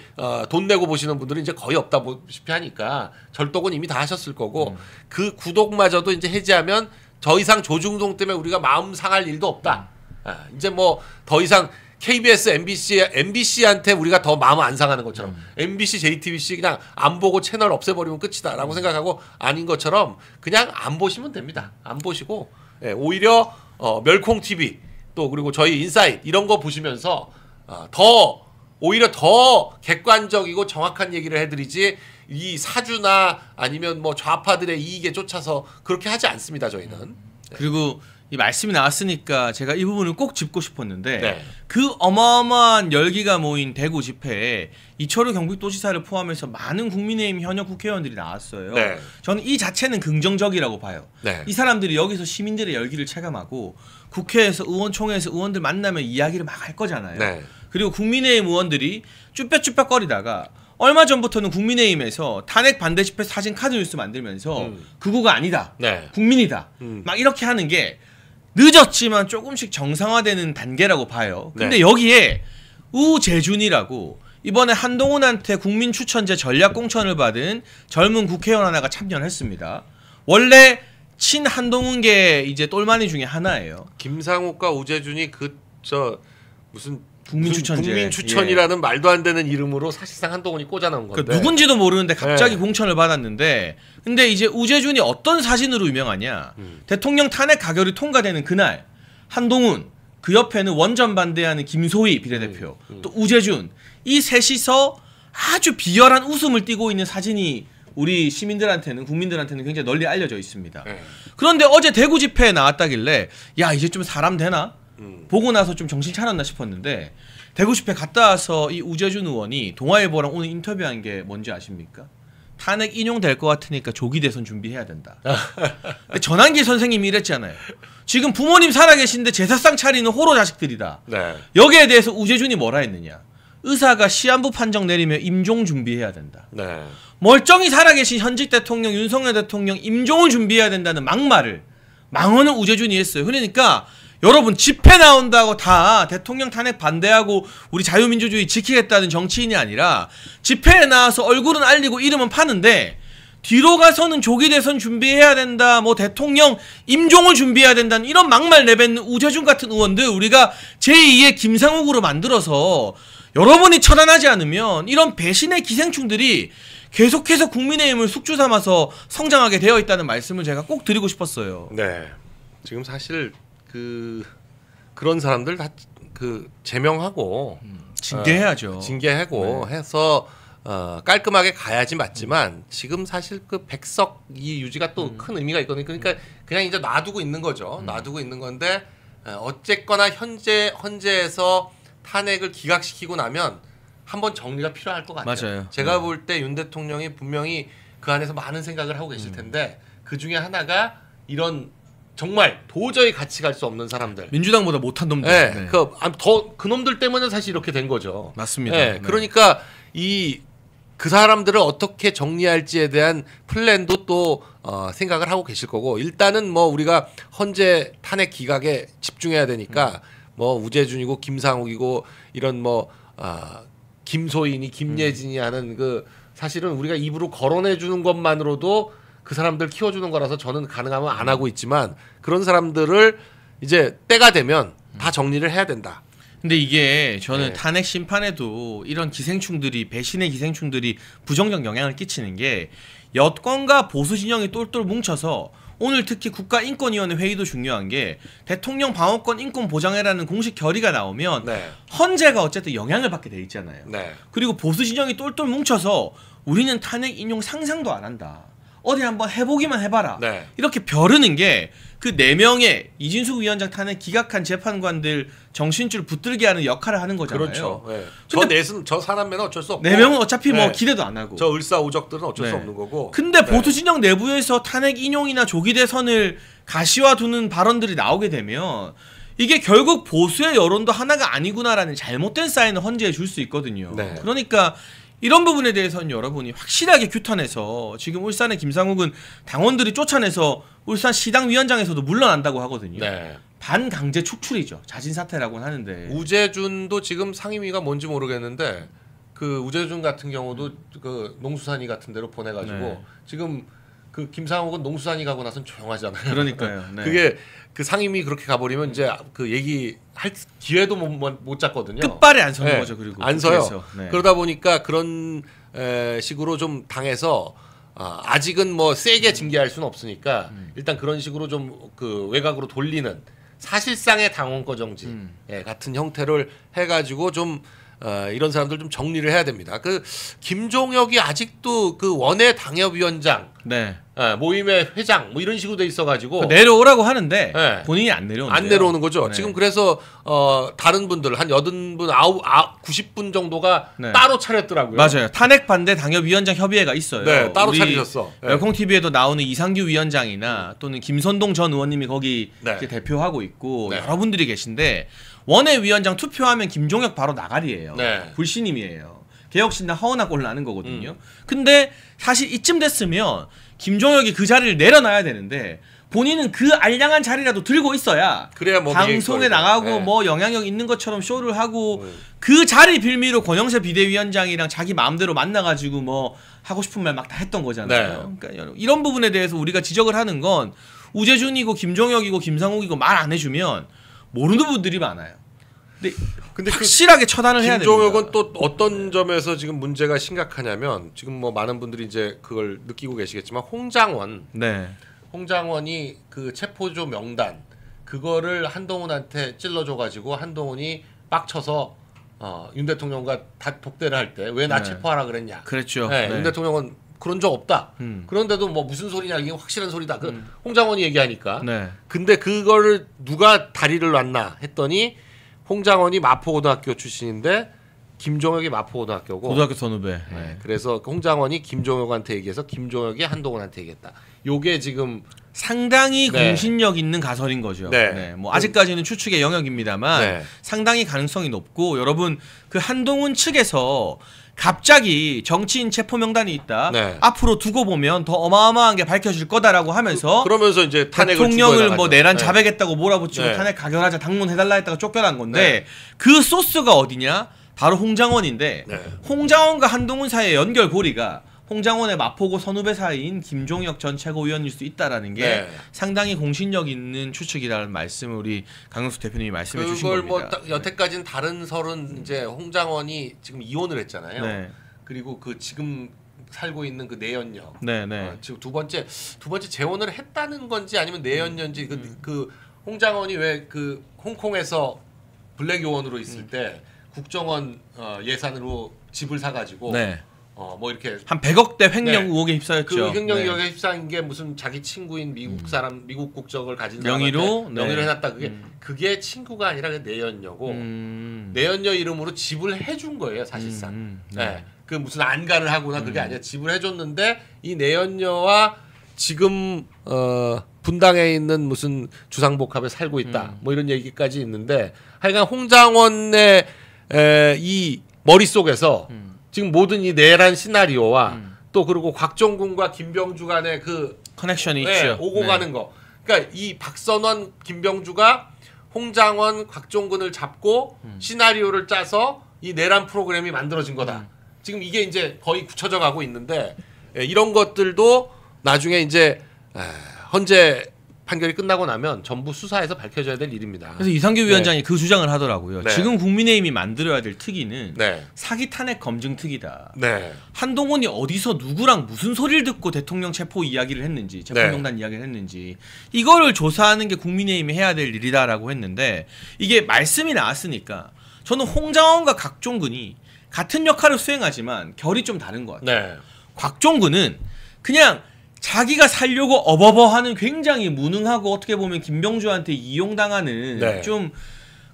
돈 내고 보시는 분들은 이제 거의 없다시피 하니까 절독은 이미 다 하셨을 거고 그 구독마저도 이제 해지하면 더 이상 조중동 때문에 우리가 마음 상할 일도 없다. 이제 뭐 더 이상 KBS, MBC한테 우리가 더 마음 안 상하는 것처럼 MBC, JTBC 그냥 안 보고 채널 없애버리면 끝이다라고 생각하고 아닌 것처럼 그냥 안 보시면 됩니다. 안 보시고 오히려 멸콩 TV 또 그리고 저희 인사이트 이런 거 보시면서 오히려 더 객관적이고 정확한 얘기를 해드리지 이 사주나 아니면 뭐 좌파들의 이익에 쫓아서 그렇게 하지 않습니다. 저희는. 그리고 이 말씀이 나왔으니까 제가 이 부분을 꼭 짚고 싶었는데 네. 그 어마어마한 열기가 모인 대구 집회에 이철우 경북도지사를 포함해서 많은 국민의힘 현역 국회의원들이 나왔어요. 네. 저는 이 자체는 긍정적이라고 봐요. 네. 이 사람들이 여기서 시민들의 열기를 체감하고 국회에서 의원총회에서 의원들 만나면 이야기를 막 할 거잖아요. 네. 그리고 국민의힘 의원들이 쭈뼛쭈뼛거리다가 얼마 전부터는 국민의힘에서 탄핵 반대 집회 사진 카드 뉴스 만들면서 극우가 아니다. 네. 국민이다. 막 이렇게 하는 게 늦었지만 조금씩 정상화되는 단계라고 봐요. 근데 네. 여기에 우재준이라고 이번에 한동훈한테 국민 추천제 전략 공천을 받은 젊은 국회의원 하나가 참여를 했습니다. 원래 친 한동훈계 이제 똘마니 중에 하나예요. 김상욱과 우재준이 무슨 국민 추천제. 국민 추천이라는 말도 안 되는 이름으로 사실상 한동훈이 꽂아놓은 건데. 그러니까 누군지도 모르는데 갑자기 네. 공천을 받았는데 근데 이제 우재준이 어떤 사진으로 유명하냐. 대통령 탄핵 가결이 통과되는 그날 한동훈 그 옆에는 원전 반대하는 김소희 비례대표 또 우재준 이 셋이서 아주 비열한 웃음을 띠고 있는 사진이 우리 시민들한테는 국민들한테는 굉장히 널리 알려져 있습니다. 네. 그런데 어제 대구 집회에 나왔다길래 야 이제 좀 사람 되나? 보고 나서 좀 정신 차렸나 싶었는데 대구 집회 갔다 와서 이 우재준 의원이 동아일보랑 오늘 인터뷰한 게 뭔지 아십니까? 탄핵 인용될 것 같으니까 조기 대선 준비해야 된다. 근데 전환기 선생님이 이랬잖아요. 지금 부모님 살아계신데 제사상 차리는 호로 자식들이다. 네. 여기에 대해서 우재준이 뭐라 했느냐. 의사가 시한부 판정 내리면 임종 준비해야 된다. 네. 멀쩡히 살아계신 현직 대통령 윤석열 대통령 임종을 준비해야 된다는 막말을 망언을 우재준이 했어요. 그러니까 여러분 집회 나온다고 다 대통령 탄핵 반대하고 우리 자유민주주의 지키겠다는 정치인이 아니라 집회에 나와서 얼굴은 알리고 이름은 파는데 뒤로 가서는 조기 대선 준비해야 된다, 뭐 대통령 임종을 준비해야 된다는 이런 막말 내뱉는 우재준 같은 의원들 우리가 제2의 김상욱으로 만들어서 여러분이 처단하지 않으면 이런 배신의 기생충들이 계속해서 국민의힘을 숙주 삼아서 성장하게 되어 있다는 말씀을 제가 꼭 드리고 싶었어요. 네. 지금 사실 그런 사람들 다 제명하고 징계해야죠. 징계하고 해서 깔끔하게 가야지 맞지만 지금 사실 그 백석이 유지가 또 큰 의미가 있거든요. 그러니까 그냥 이제 놔두고 있는 거죠. 놔두고 있는 건데 어쨌거나 현재에서 탄핵을 기각시키고 나면 한번 정리가 필요할 것 같아요. 맞아요. 제가 볼 때 윤 대통령이 분명히 그 안에서 많은 생각을 하고 계실 텐데 그 중에 하나가 이런 정말 도저히 같이 갈 수 없는 사람들. 민주당보다 못한 놈들. 네. 네. 그 놈들 때문에 사실 이렇게 된 거죠. 맞습니다. 네. 네. 그러니까 그 사람들을 어떻게 정리할지에 대한 플랜도 또 생각을 하고 계실 거고 일단은 뭐 우리가 헌재 탄핵 기각에 집중해야 되니까 뭐 우재준이고 김상욱이고 이런 뭐 김소인이 김예진이 하는 그 사실은 우리가 입으로 거론해 주는 것만으로도 그 사람들 키워주는 거라서 저는 가능하면 안 하고 있지만 그런 사람들을 이제 때가 되면 다 정리를 해야 된다. 근데 이게 저는 네. 탄핵 심판에도 이런 기생충들이 배신의 기생충들이 부정적 영향을 끼치는 게 여권과 보수 진영이 똘똘 뭉쳐서 오늘 특히 국가인권위원회 회의도 중요한 게 대통령 방어권 인권 보장해라는 공식 결의가 나오면 네. 헌재가 어쨌든 영향을 받게 돼 있잖아요. 네. 그리고 보수 진영이 똘똘 뭉쳐서 우리는 탄핵 인용 상상도 안 한다. 어디 한번 해보기만 해봐라. 네. 이렇게 벼르는 게 그 4명의 이진숙 위원장 탄핵 기각한 재판관들 정신줄 붙들게 하는 역할을 하는 거잖아요. 그렇죠. 네. 저 사람매는 어쩔 수 없고 4명은 어차피 뭐 네. 기대도 안 하고. 저 을사오적들은 어쩔 수 네. 없는 거고. 근데 네. 보수 진영 내부에서 탄핵 인용이나 조기 대선을 가시화 두는 발언들이 나오게 되면 이게 결국 보수의 여론도 하나가 아니구나라는 잘못된 사인을 헌재에 줄 수 있거든요. 네. 그러니까 이런 부분에 대해서는 여러분이 확실하게 규탄해서 지금 울산의 김상욱은 당원들이 쫓아내서 울산 시당 위원장에서도 물러난다고 하거든요. 네. 반강제 축출이죠. 자진 사퇴라고는 하는데. 우재준도 지금 상임위가 뭔지 모르겠는데 그 우재준 같은 경우도 그 농수산이 같은 데로 보내가지고 네. 지금 그 김상욱은 농수산이 가고 나선 조용하잖아요. 그러니까요. 네. 그게 그 상임위 그렇게 가버리면 이제 그 얘기할 기회도 못 잡거든요. 끝발에 안 서는 네. 거죠. 그리고 안 서요. 국회에서. 네. 그러다 보니까 그런 식으로 좀 당해서 아직은 뭐 세게 징계할 수는 없으니까 일단 그런 식으로 좀 그 외곽으로 돌리는 사실상의 당원거 정지 같은 형태를 해가지고 좀 이런 사람들 좀 정리를 해야 됩니다. 그 김종혁이 아직도 그 원외 당협위원장 네. 모임의 회장 뭐 이런 식으로 돼 있어가지고 내려오라고 하는데 네. 본인이 안 내려오는 안 내려오는 거죠. 네. 지금 그래서 다른 분들 한 80분, 90분 정도가 네. 따로 차렸더라고요. 맞아요. 탄핵 반대 당협위원장 협의회가 있어요. 네, 따로 우리 차리셨어. 네. 열콩 TV에도 나오는 이상규 위원장이나 또는 김선동 전 의원님이 거기 네. 이제 대표하고 있고 네. 여러분들이 계신데 원외 위원장 투표하면 김종혁 바로 나가리예요. 네. 불신임이에요. 개혁신당 하원하 꼴 나는 거거든요. 근데 사실 이쯤 됐으면 김종혁이 그 자리를 내려놔야 되는데 본인은 그 알량한 자리라도 들고 있어야 그래야 뭐 방송에 나가고 네. 뭐 영향력 있는 것처럼 쇼를 하고 그 자리 빌미로 권영세 비대위원장이랑 자기 마음대로 만나가지고 뭐 하고 싶은 말 막 다 했던 거잖아요. 네. 그러니까 이런 부분에 대해서 우리가 지적을 하는 건 우재준이고 김종혁이고 김상욱이고 말 안 해주면 모르는 분들이 많아요. 근데 확실하게 처단을 해야 됩니다. 김종혁은 또 어떤 점에서 지금 문제가 심각하냐면 지금 뭐 많은 분들이 이제 그걸 느끼고 계시겠지만 홍장원이 그 체포조 명단 그거를 한동훈한테 찔러줘가지고 한동훈이 빡쳐서 윤 대통령과 독대를 할 때 왜 나 네. 체포하라 그랬냐. 그랬죠. 네, 네. 윤 대통령은 그런 적 없다. 그런데도 뭐 무슨 소리냐 이게 확실한 소리다. 그 홍장원이 얘기하니까. 네. 근데 그거를 누가 다리를 놨나 했더니 홍장원이 마포고등학교 출신인데 김종혁이 마포고등학교고 고등학교 선후배. 네. 네. 그래서 홍장원이 김종혁한테 얘기해서 김종혁이 한동훈한테 얘기했다. 요게 지금 상당히 네. 공신력 있는 가설인 거죠. 네. 네. 뭐 아직까지는 추측의 영역입니다만 네. 상당히 가능성이 높고 여러분 그 한동훈 측에서 갑자기 정치인 체포 명단이 있다. 네. 앞으로 두고 보면 더 어마어마한 게 밝혀질 거다라고 하면서 그러면서 이제 탄핵을 대통령을 뭐 내란 네. 자백했다고 몰아붙이고 네. 탄핵 가결하자 당론해달라 했다가 쫓겨난 건데 그 소스가 어디냐? 바로 홍장원인데 네. 홍장원과 한동훈 사이의 연결고리가 홍장원의 마포고 선후배 사이인 김종혁 전 최고위원일 수 있다라는 게 네. 상당히 공신력 있는 추측이라는 말씀을 우리 강용수 대표님이 말씀해 주신 그걸 겁니다. 뭐 여태까지는 다른 설은 이제 홍장원이 지금 이혼을 했잖아요. 네. 그리고 그 지금 살고 있는 그 내연녀. 네, 네. 지금 두 번째 재혼을 했다는 건지 아니면 내연녀인지 그 홍장원이 왜 그 홍콩에서 블랙 요원으로 있을 때 국정원 예산으로 집을 사가지고 네. 뭐 이렇게 한 100억대 횡령 네. 의혹에 휩싸였죠. 그 횡령 네. 의혹에 휩싸인 게 무슨 자기 친구인 미국 사람 미국 국적을 가진 명의로? 사람한테 명의로 네. 해놨다. 그게 친구가 아니라 그 내연녀고 내연녀 이름으로 집을 해준 거예요 사실상. 네. 그 무슨 안가를 하거나 그게 아니라 집을 해줬는데 이 내연녀와 지금 분당에 있는 무슨 주상복합에 살고 있다. 뭐 이런 얘기까지 있는데 하여간 홍장원의 이 머릿속에서 지금 모든 이 내란 시나리오와 또 그리고 곽종군과 김병주 간의 그 커넥션이 네, 있죠. 오고 네. 가는 거. 그러니까 이 박선원, 김병주가 홍장원, 곽종근을 잡고 시나리오를 짜서 이 내란 프로그램이 만들어진 거다. 지금 이게 이제 거의 굳혀져 가고 있는데 이런 것들도 나중에 이제 헌재 판결이 끝나고 나면 전부 수사에서 밝혀져야 될 일입니다. 그래서 이상규 위원장이 그 주장을 하더라고요. 네. 지금 국민의힘이 만들어야 될 특위는 네. 사기 탄핵 검증 특위다. 네. 한동훈이 어디서 누구랑 무슨 소리를 듣고 대통령 체포 이야기를 했는지, 체포명단 이야기를 했는지 이거를 조사하는 게 국민의힘이 해야 될 일이다라고 했는데 이게 말씀이 나왔으니까 저는 홍장원과 곽종근이 같은 역할을 수행하지만 결이 좀 다른 것 같아요. 네. 곽종근은 그냥 자기가 살려고 어버버하는 굉장히 무능하고 어떻게 보면 김병주한테 이용당하는 네. 좀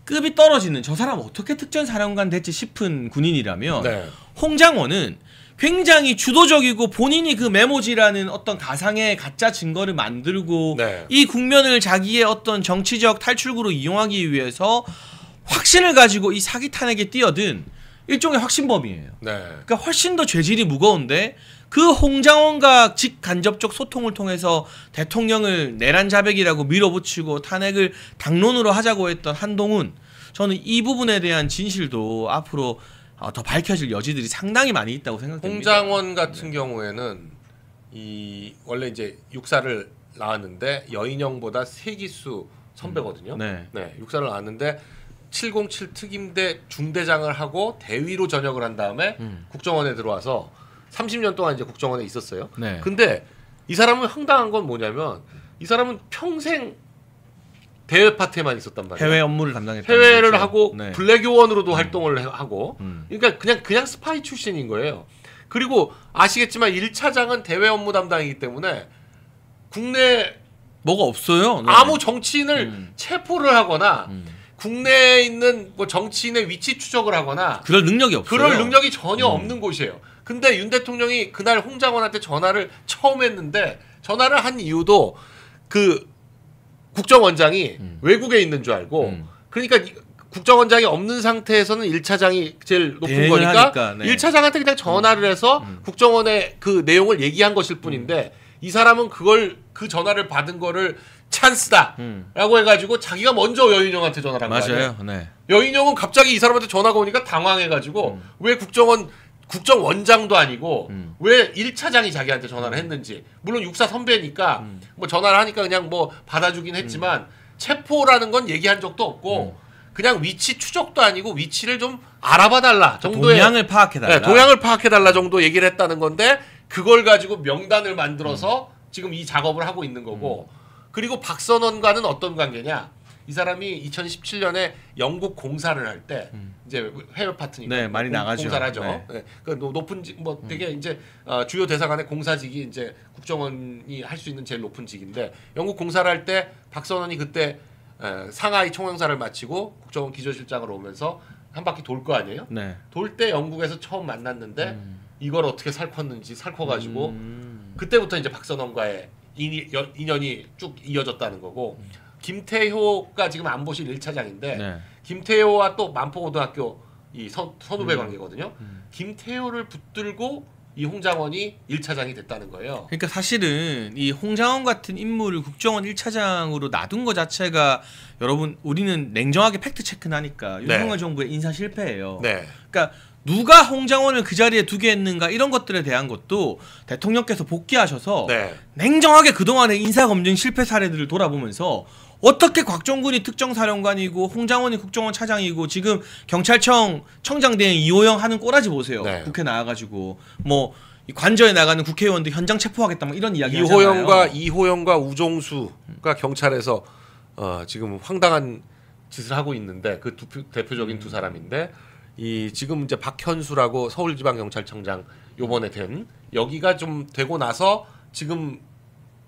급이 떨어지는 저 사람 어떻게 특전사령관 됐지 싶은 군인이라면 네. 홍장원은 굉장히 주도적이고 본인이 그 메모지라는 어떤 가상의 가짜 증거를 만들고 네. 이 국면을 자기의 어떤 정치적 탈출구로 이용하기 위해서 확신을 가지고 이 사기 탄핵에 뛰어든 일종의 확신범이에요. 네. 그러니까 훨씬 더 죄질이 무거운데 그 홍장원과 직간접적 소통을 통해서 대통령을 내란 자백이라고 밀어붙이고 탄핵을 당론으로 하자고 했던 한동훈, 저는 이 부분에 대한 진실도 앞으로 더 밝혀질 여지들이 상당히 많이 있다고 생각됩니다. 홍장원 같은 경우에는 이 원래 이제 육사를 나왔는데 여인영보다 세기수 선배거든요. 네. 네, 육사를 나왔는데 707 특임대 중대장을 하고 대위로 전역을 한 다음에 국정원에 들어와서 30년 동안 이제 국정원에 있었어요. 네. 근데 이 사람은 황당한 건 뭐냐면 이 사람은 평생 대외 파트에만 있었단 말이에요. 해외 업무를 담당했다. 해외를 하고 네. 블랙 요원으로도 활동을 하고 그러니까 그냥 스파이 출신인 거예요. 그리고 아시겠지만 1차장은 대외 업무 담당이기 때문에 국내 뭐가 없어요. 네. 아무 정치인을 체포를 하거나 국내에 있는 뭐 정치인의 위치 추적을 하거나 그럴 능력이 없어요. 그럴 능력이 전혀 없는 곳이에요. 근데 윤 대통령이 그날 홍장원한테 전화를 처음 했는데 전화를 한 이유도 그 국정원장이 외국에 있는 줄 알고 그러니까 국정원장이 없는 상태에서는 1차장이 제일 높은 거니까 하니까, 네. 1차장한테 그냥 전화를 해서 국정원의 그 내용을 얘기한 것일 뿐인데 이 사람은 그걸 그 전화를 받은 거를 찬스다라고 해가지고 자기가 먼저 여인영한테 전화를 한 거예요. 맞아요. 네. 여인영은 갑자기 이 사람한테 전화가 오니까 당황해가지고 왜 국정원장도 아니고 왜 1차장이 자기한테 전화를 했는지 물론 육사 선배니까 뭐 전화를 하니까 그냥 뭐 받아주긴 했지만 체포라는 건 얘기한 적도 없고 그냥 위치 추적도 아니고 위치를 좀 알아봐달라 정도의 동향을 파악해달라. 네, 동향을 파악해달라 정도 얘기를 했다는 건데 그걸 가지고 명단을 만들어서 지금 이 작업을 하고 있는 거고 그리고 박선원과는 어떤 관계냐 이 사람이 2017년에 영국 공사를 할 때 이제 해외 파트니까 네, 많이 나가죠. 공사를 하죠. 네. 네. 그 높은 뭐 되게 이제 주요 대사관의 공사직이 이제 국정원이 할 수 있는 제일 높은 직인데 영국 공사를 할 때 박선원이 그때 상하이 총영사를 마치고 국정원 기조실장으로 오면서 한 바퀴 돌 거 아니에요? 네. 돌 때 영국에서 처음 만났는데 이걸 어떻게 살컸는지 살커가지고 그때부터 이제 박선원과의 인연이 쭉 이어졌다는 거고 김태효가 지금 안보실 1차장인데 네. 김태효와 또 만포고등학교 이 선후배 관계거든요. 김태효를 붙들고 이 홍장원이 1차장이 됐다는 거예요. 그러니까 사실은 이 홍장원 같은 인물을 국정원 1차장으로 놔둔 것 자체가 여러분 우리는 냉정하게 팩트 체크는 하니까 윤석열 정부의 인사 실패예요. 네. 그러니까 누가 홍장원을 그 자리에 두게 했는가 이런 것들에 대한 것도 대통령께서 복귀하셔서 네. 냉정하게 그동안의 인사검증 실패 사례들을 돌아보면서 어떻게 곽종군이 특정사령관이고 홍장원이 국정원 차장이고 지금 경찰청 청장 대행 이호영 하는 꼬라지 보세요. 네. 국회 나와가지고 뭐 관저에 나가는 국회의원들 현장 체포하겠다 뭐 이런 이야기 하잖아요. 이호영과 우종수가 경찰에서 지금 황당한 짓을 하고 있는데 그 대표적인 두 사람인데 이 지금 이제 박현수라고 서울지방경찰청장 요번에 된 여기가 좀 되고 나서 지금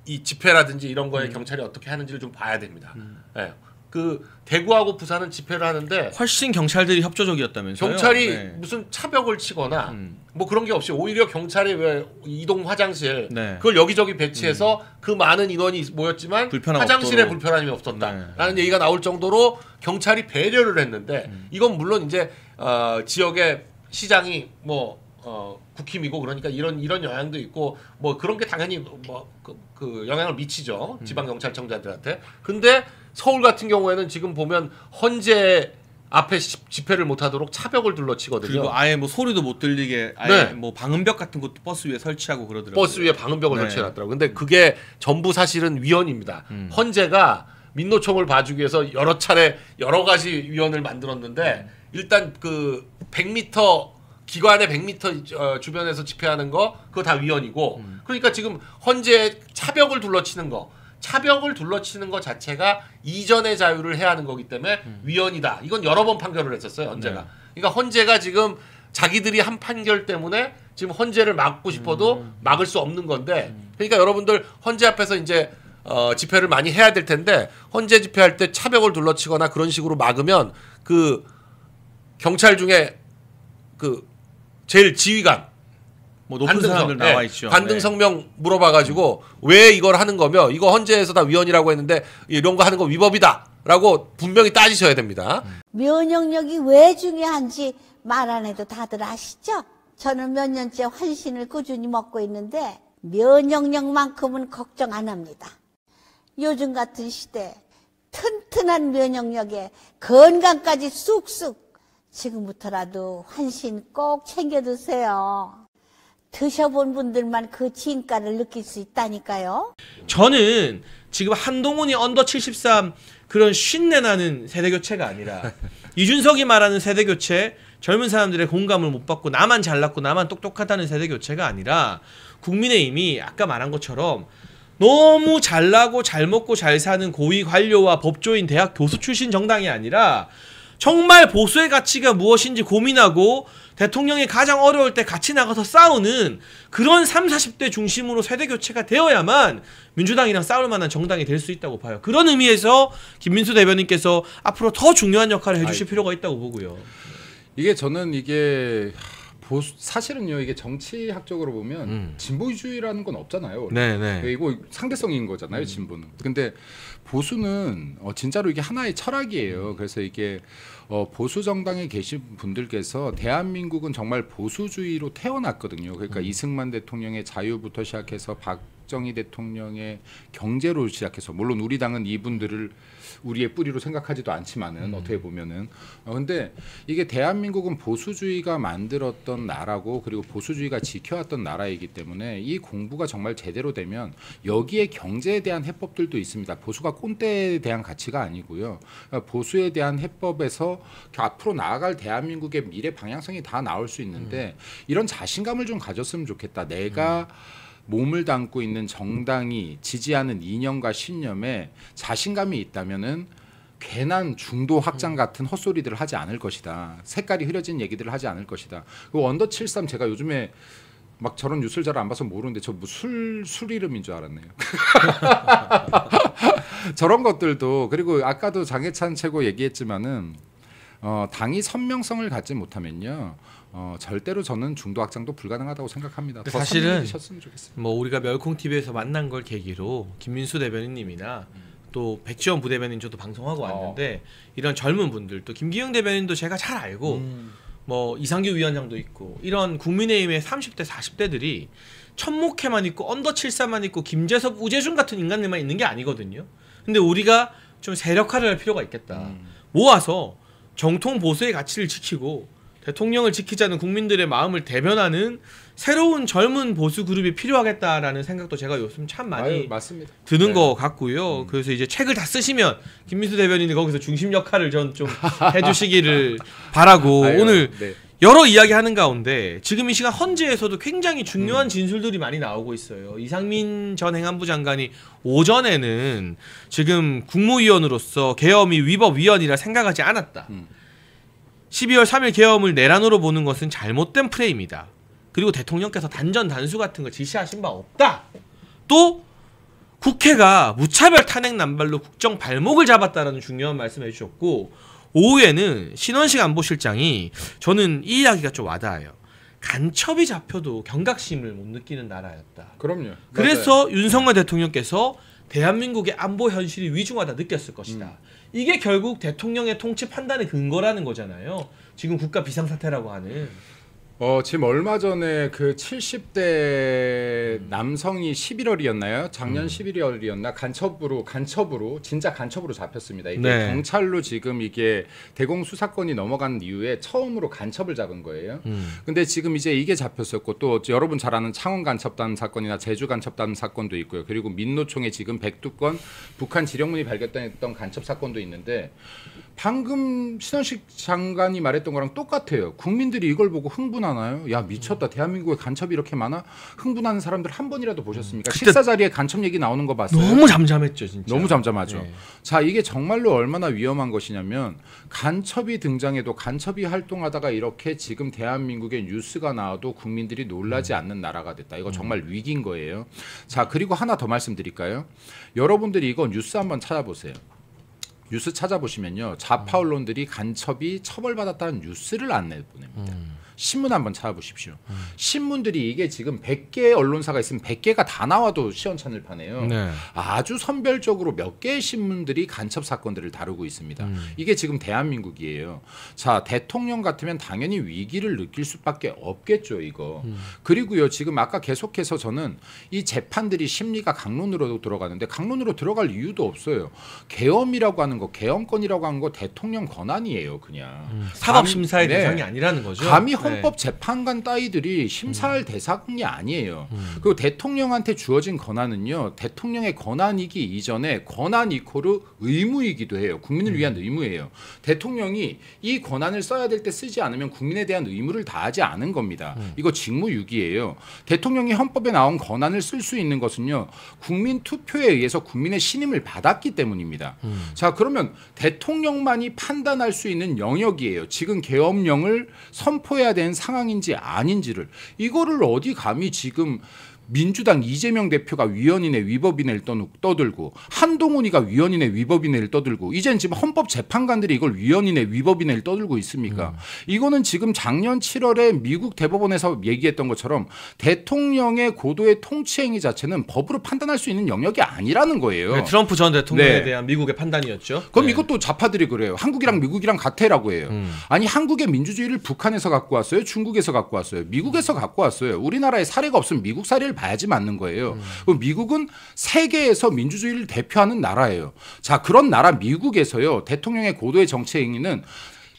이 집회라든지 이런 거에 경찰이 어떻게 하는지를 좀 봐야 됩니다. 네. 그 대구하고 부산은 집회를 하는데 훨씬 경찰들이 협조적이었다면서요. 경찰이 네. 무슨 차벽을 치거나 뭐 그런 게 없이 오히려 경찰이 왜 이동 화장실 네. 그걸 여기저기 배치해서 그 많은 인원이 모였지만 화장실에 없도록. 불편함이 없었다라는 얘기가 나올 정도로 경찰이 배려를 했는데 이건 물론 이제 지역의 시장이 뭐 국힘이고 그러니까 이런 영향도 있고 뭐 그런 게 당연히 뭐 그 영향을 미치죠 지방 경찰청장들한테. 근데 서울 같은 경우에는 지금 보면 헌재 앞에 집회를 못하도록 차벽을 둘러치거든요. 그리고 아예 뭐 소리도 못 들리게 아예 네. 뭐 방음벽 같은 것도 버스 위에 설치하고 그러더라고요. 버스 위에 방음벽을 네. 설치해놨더라고요. 근데 그게 전부 사실은 위헌입니다. 헌재가 민노총을 봐주기 위해서 여러 차례 여러 가지 위헌을 만들었는데 일단 그 100m 기관의 100m 주변에서 집회하는 거 그거 다 위헌이고 그러니까 지금 헌재 차벽을 둘러치는 거 자체가 이전의 자유를 해야 하는 거기 때문에 위헌이다. 이건 여러 번 판결을 했었어요. 헌재가. 네. 그러니까 헌재가 지금 자기들이 한 판결 때문에 지금 헌재를 막고 싶어도 막을 수 없는 건데 그러니까 여러분들 헌재 앞에서 이제 집회를 많이 해야 될 텐데 헌재 집회할 때 차벽을 둘러치거나 그런 식으로 막으면 그 경찰 중에 그 제일 지휘관 뭐 높은 사람들 나와 있죠. 반등 성명 물어봐가지고 왜 이걸 하는 거며 이거 헌재에서 다 위헌이라고 했는데 이런 거 하는 거 위법이다라고 분명히 따지셔야 됩니다. 면역력이 왜 중요한지 말 안 해도 다들 아시죠? 저는 몇 년째 환신을 꾸준히 먹고 있는데 면역력만큼은 걱정 안 합니다. 요즘 같은 시대 튼튼한 면역력에 건강까지 쑥쑥 지금부터라도 환신 꼭 챙겨 드세요. 드셔본 분들만 그 진가를 느낄 수 있다니까요. 저는 지금 한동훈이 언더 73 그런 쉰내 나는 세대교체가 아니라 이준석이 말하는 세대교체 젊은 사람들의 공감을 못 받고 나만 잘났고 나만 똑똑하다는 세대교체가 아니라 국민의힘이 아까 말한 것처럼 너무 잘나고 잘 먹고 잘 사는 고위 관료와 법조인 대학 교수 출신 정당이 아니라 정말 보수의 가치가 무엇인지 고민하고 대통령이 가장 어려울 때 같이 나가서 싸우는 그런 30, 40대 중심으로 세대교체가 되어야만 민주당이랑 싸울 만한 정당이 될 수 있다고 봐요. 그런 의미에서 김민수 대변인께서 앞으로 더 중요한 역할을 해주실 필요가 있다고 보고요. 이게 저는 이게 사실은요 이게 정치학적으로 보면 진보주의라는 건 없잖아요. 네네. 이거 상대성인 거잖아요. 진보는. 근데 보수는 진짜로 이게 하나의 철학이에요. 그래서 이게 보수 정당에 계신 분들께서 대한민국은 정말 보수주의로 태어났거든요. 그러니까 이승만 대통령의 자유부터 시작해서 박정희 대통령의 경제로 시작해서 물론 우리 당은 이분들을 우리의 뿌리로 생각하지도 않지만은 어떻게 보면은 근데 이게 대한민국은 보수주의가 만들었던 나라고 그리고 보수주의가 지켜왔던 나라이기 때문에 이 공부가 정말 제대로 되면 여기에 경제에 대한 해법들도 있습니다. 보수가 꼰대에 대한 가치가 아니고요. 보수에 대한 해법에서 앞으로 나아갈 대한민국의 미래 방향성이 다 나올 수 있는데 이런 자신감을 좀 가졌으면 좋겠다. 내가 몸을 담고 있는 정당이 지지하는 이념과 신념에 자신감이 있다면은 괜한 중도 확장 같은 헛소리들을 하지 않을 것이다. 색깔이 흐려진 얘기들을 하지 않을 것이다. 그 언더 73 제가 요즘에 막 저런 뉴스를 잘 안 봐서 모르는데 저 뭐 술 이름인 줄 알았네요. 저런 것들도 그리고 아까도 장해찬 최고 얘기했지만은 당이 선명성을 갖지 못하면요. 절대로 저는 중도 확장도 불가능하다고 생각합니다. 더 사실은 선명해지셨으면 좋겠습니다. 뭐 우리가 멸콩 TV에서 만난 걸 계기로 김민수 대변인님이나 또 백지원 부대변인 저도 방송하고 왔는데 이런 젊은 분들 또 김기영 대변인도 제가 잘 알고 뭐 이상규 위원장도 있고 이런 국민의힘의 30대 40대들이 천목회만 있고 언더 74만 있고 김재섭 우재준 같은 인간들만 있는 게 아니거든요. 근데 우리가 좀 세력화를 할 필요가 있겠다. 모아서 정통 보수의 가치를 지키고 대통령을 지키자는 국민들의 마음을 대변하는 새로운 젊은 보수 그룹이 필요하겠다라는 생각도 제가 요즘 참 많이 맞습니다. 드는 네. 것 같고요. 그래서 이제 책을 다 쓰시면 김민수 대변인이 거기서 중심 역할을 전 좀 해주시기를 바라고 오늘 네. 여러 이야기하는 가운데 지금 이 시간 헌재에서도 굉장히 중요한 진술들이 많이 나오고 있어요. 이상민 전 행안부 장관이 오전에는 지금 국무위원으로서 계엄이 위법위헌이라 생각하지 않았다. 12월 3일 계엄을 내란으로 보는 것은 잘못된 프레임이다. 그리고 대통령께서 단전 단수 같은 걸 지시하신 바 없다. 또 국회가 무차별 탄핵 남발로 국정 발목을 잡았다라는 중요한 말씀을 해주셨고 오후에는 신원식 안보실장이 저는 이 이야기가 좀 와닿아요. 간첩이 잡혀도 경각심을 못 느끼는 나라였다. 그럼요. 그래서 윤석열 대통령께서 대한민국의 안보 현실이 위중하다 느꼈을 것이다. 이게 결국 대통령의 통치 판단의 근거라는 거잖아요. 지금 국가 비상사태라고 하는. 지금 얼마 전에 그 70대 남성이 11월이었나요? 작년 11월이었나? 간첩으로 진짜 간첩으로 잡혔습니다. 이게 네. 경찰로 지금 이게 대공수사권이 넘어간 이후에 처음으로 간첩을 잡은 거예요. 근데 지금 이제 이게 잡혔었고 또 여러분 잘 아는 창원 간첩단 사건이나 제주 간첩단 사건도 있고요. 그리고 민노총에 지금 백두건 북한 지령문이 발견됐던 간첩 사건도 있는데 방금 신원식 장관이 말했던 거랑 똑같아요. 국민들이 이걸 보고 흥분하나요? 야 미쳤다. 대한민국에 간첩이 이렇게 많아? 흥분하는 사람들 한 번이라도 보셨습니까? 식사 자리에 간첩 얘기 나오는 거 봤어요? 너무 잠잠했죠, 진짜. 너무 잠잠하죠. 네. 자, 이게 정말로 얼마나 위험한 것이냐면 간첩이 등장해도 간첩이 활동하다가 이렇게 지금 대한민국에 뉴스가 나와도 국민들이 놀라지 않는 나라가 됐다. 이거 정말 위기인 거예요. 자, 그리고 하나 더 말씀드릴까요? 여러분들이 이거 뉴스 한번 찾아보세요. 뉴스 찾아보시면요. 좌파 언론들이 간첩이 처벌받았다는 뉴스를 안 내보냅니다. 신문 한번 찾아보십시오. 신문들이 이게 지금 100개의 언론사가 있으면 100개가 다 나와도 시원찮을 판에요. 네. 아주 선별적으로 몇 개의 신문들이 간첩 사건들을 다루고 있습니다. 이게 지금 대한민국이에요. 자, 대통령 같으면 당연히 위기를 느낄 수밖에 없겠죠, 이거. 그리고요, 지금 아까 계속해서 저는 이 재판들이 심리가 강론으로 들어가는데 강론으로 들어갈 이유도 없어요. 계엄이라고 하는 거, 계엄권이라고 하는 거 대통령 권한이에요, 그냥. 사법심사의 네. 대상이 아니라는 거죠. 감히 헌법재판관 따위들이 심사할 대상이 아니에요. 그리고 대통령한테 주어진 권한은요. 대통령의 권한이기 이전에 권한 이코르 의무이기도 해요. 국민을 위한 의무예요. 대통령이 이 권한을 써야 될 때 쓰지 않으면 국민에 대한 의무를 다하지 않은 겁니다. 이거 직무유기예요. 대통령이 헌법에 나온 권한을 쓸 수 있는 것은요. 국민 투표에 의해서 국민의 신임을 받았기 때문입니다. 자, 그러면 대통령만이 판단할 수 있는 영역이에요. 지금 계엄령을 선포해야 된 상황인지 아닌지를 이거를 어디 감히 지금 민주당 이재명 대표가 위헌이네 위법이네를 떠들고 한동훈이가 위헌이네 위법이네를 떠들고 이젠 지금 헌법재판관들이 이걸 위헌이네 위법이네를 떠들고 있습니까? 이거는 지금 작년 7월에 미국 대법원에서 얘기했던 것처럼 대통령의 고도의 통치 행위 자체는 법으로 판단할 수 있는 영역이 아니라는 거예요. 네, 트럼프 전 대통령에 네. 대한 미국의 판단이었죠. 그럼 네. 이것도 좌파들이 그래요. 한국이랑 미국이랑 같애라고 해요. 아니 한국의 민주주의를 북한에서 갖고 왔어요? 중국에서 갖고 왔어요? 미국에서 갖고 왔어요. 우리나라에 사례가 없으면 미국 사례를 봐야지 맞는 거예요. 그럼 미국은 세계에서 민주주의를 대표하는 나라예요. 자, 그런 나라 미국에서요. 대통령의 고도의 정치 행위는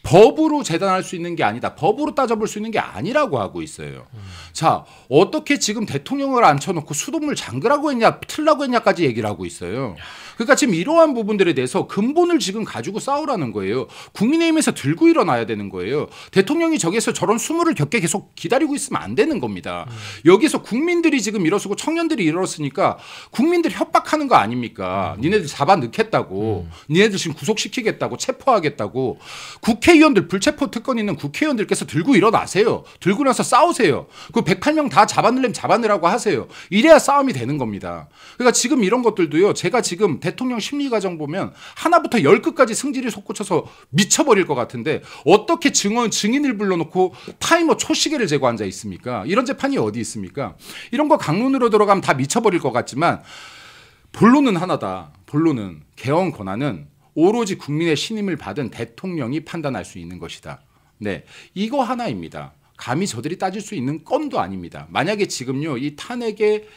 법으로 재단할 수 있는 게 아니다. 법으로 따져볼 수 있는 게 아니라고 하고 있어요. 자, 어떻게 지금 대통령을 앉혀놓고 수돗물 잠그라고 했냐, 틀라고 했냐까지 얘기를 하고 있어요. 그러니까 지금 이러한 부분들에 대해서 근본을 지금 가지고 싸우라는 거예요. 국민의힘에서 들고 일어나야 되는 거예요. 대통령이 저기서 저런 수모를 겪게 계속 기다리고 있으면 안 되는 겁니다. 여기서 국민들이 지금 일어서고 청년들이 일어섰으니까 국민들이 협박하는 거 아닙니까? 니네들 잡아 넣겠다고. 니네들 지금 구속시키겠다고 체포하겠다고. 국회 국회의원들 불체포 특권 있는 국회의원들께서 들고 일어나세요. 들고 나서 싸우세요. 그 108명 다 잡아내려면 잡아내라고 하세요. 이래야 싸움이 되는 겁니다. 그러니까 지금 이런 것들도요. 제가 지금 대통령 심리 과정 보면 하나부터 10끝까지 승질이 솟구쳐서 미쳐버릴 것 같은데 어떻게 증인을 불러놓고 타이머 초시계를 재고 앉아 있습니까? 이런 재판이 어디 있습니까? 이런 거 강론으로 들어가면 다 미쳐버릴 것 같지만 본론은 하나다. 본론은 개헌 권한은 오로지 국민의 신임을 받은 대통령이 판단할 수 있는 것이다. 네, 이거 하나입니다. 감히 저들이 따질 수 있는 건도 아닙니다. 만약에 지금요 이 탄핵의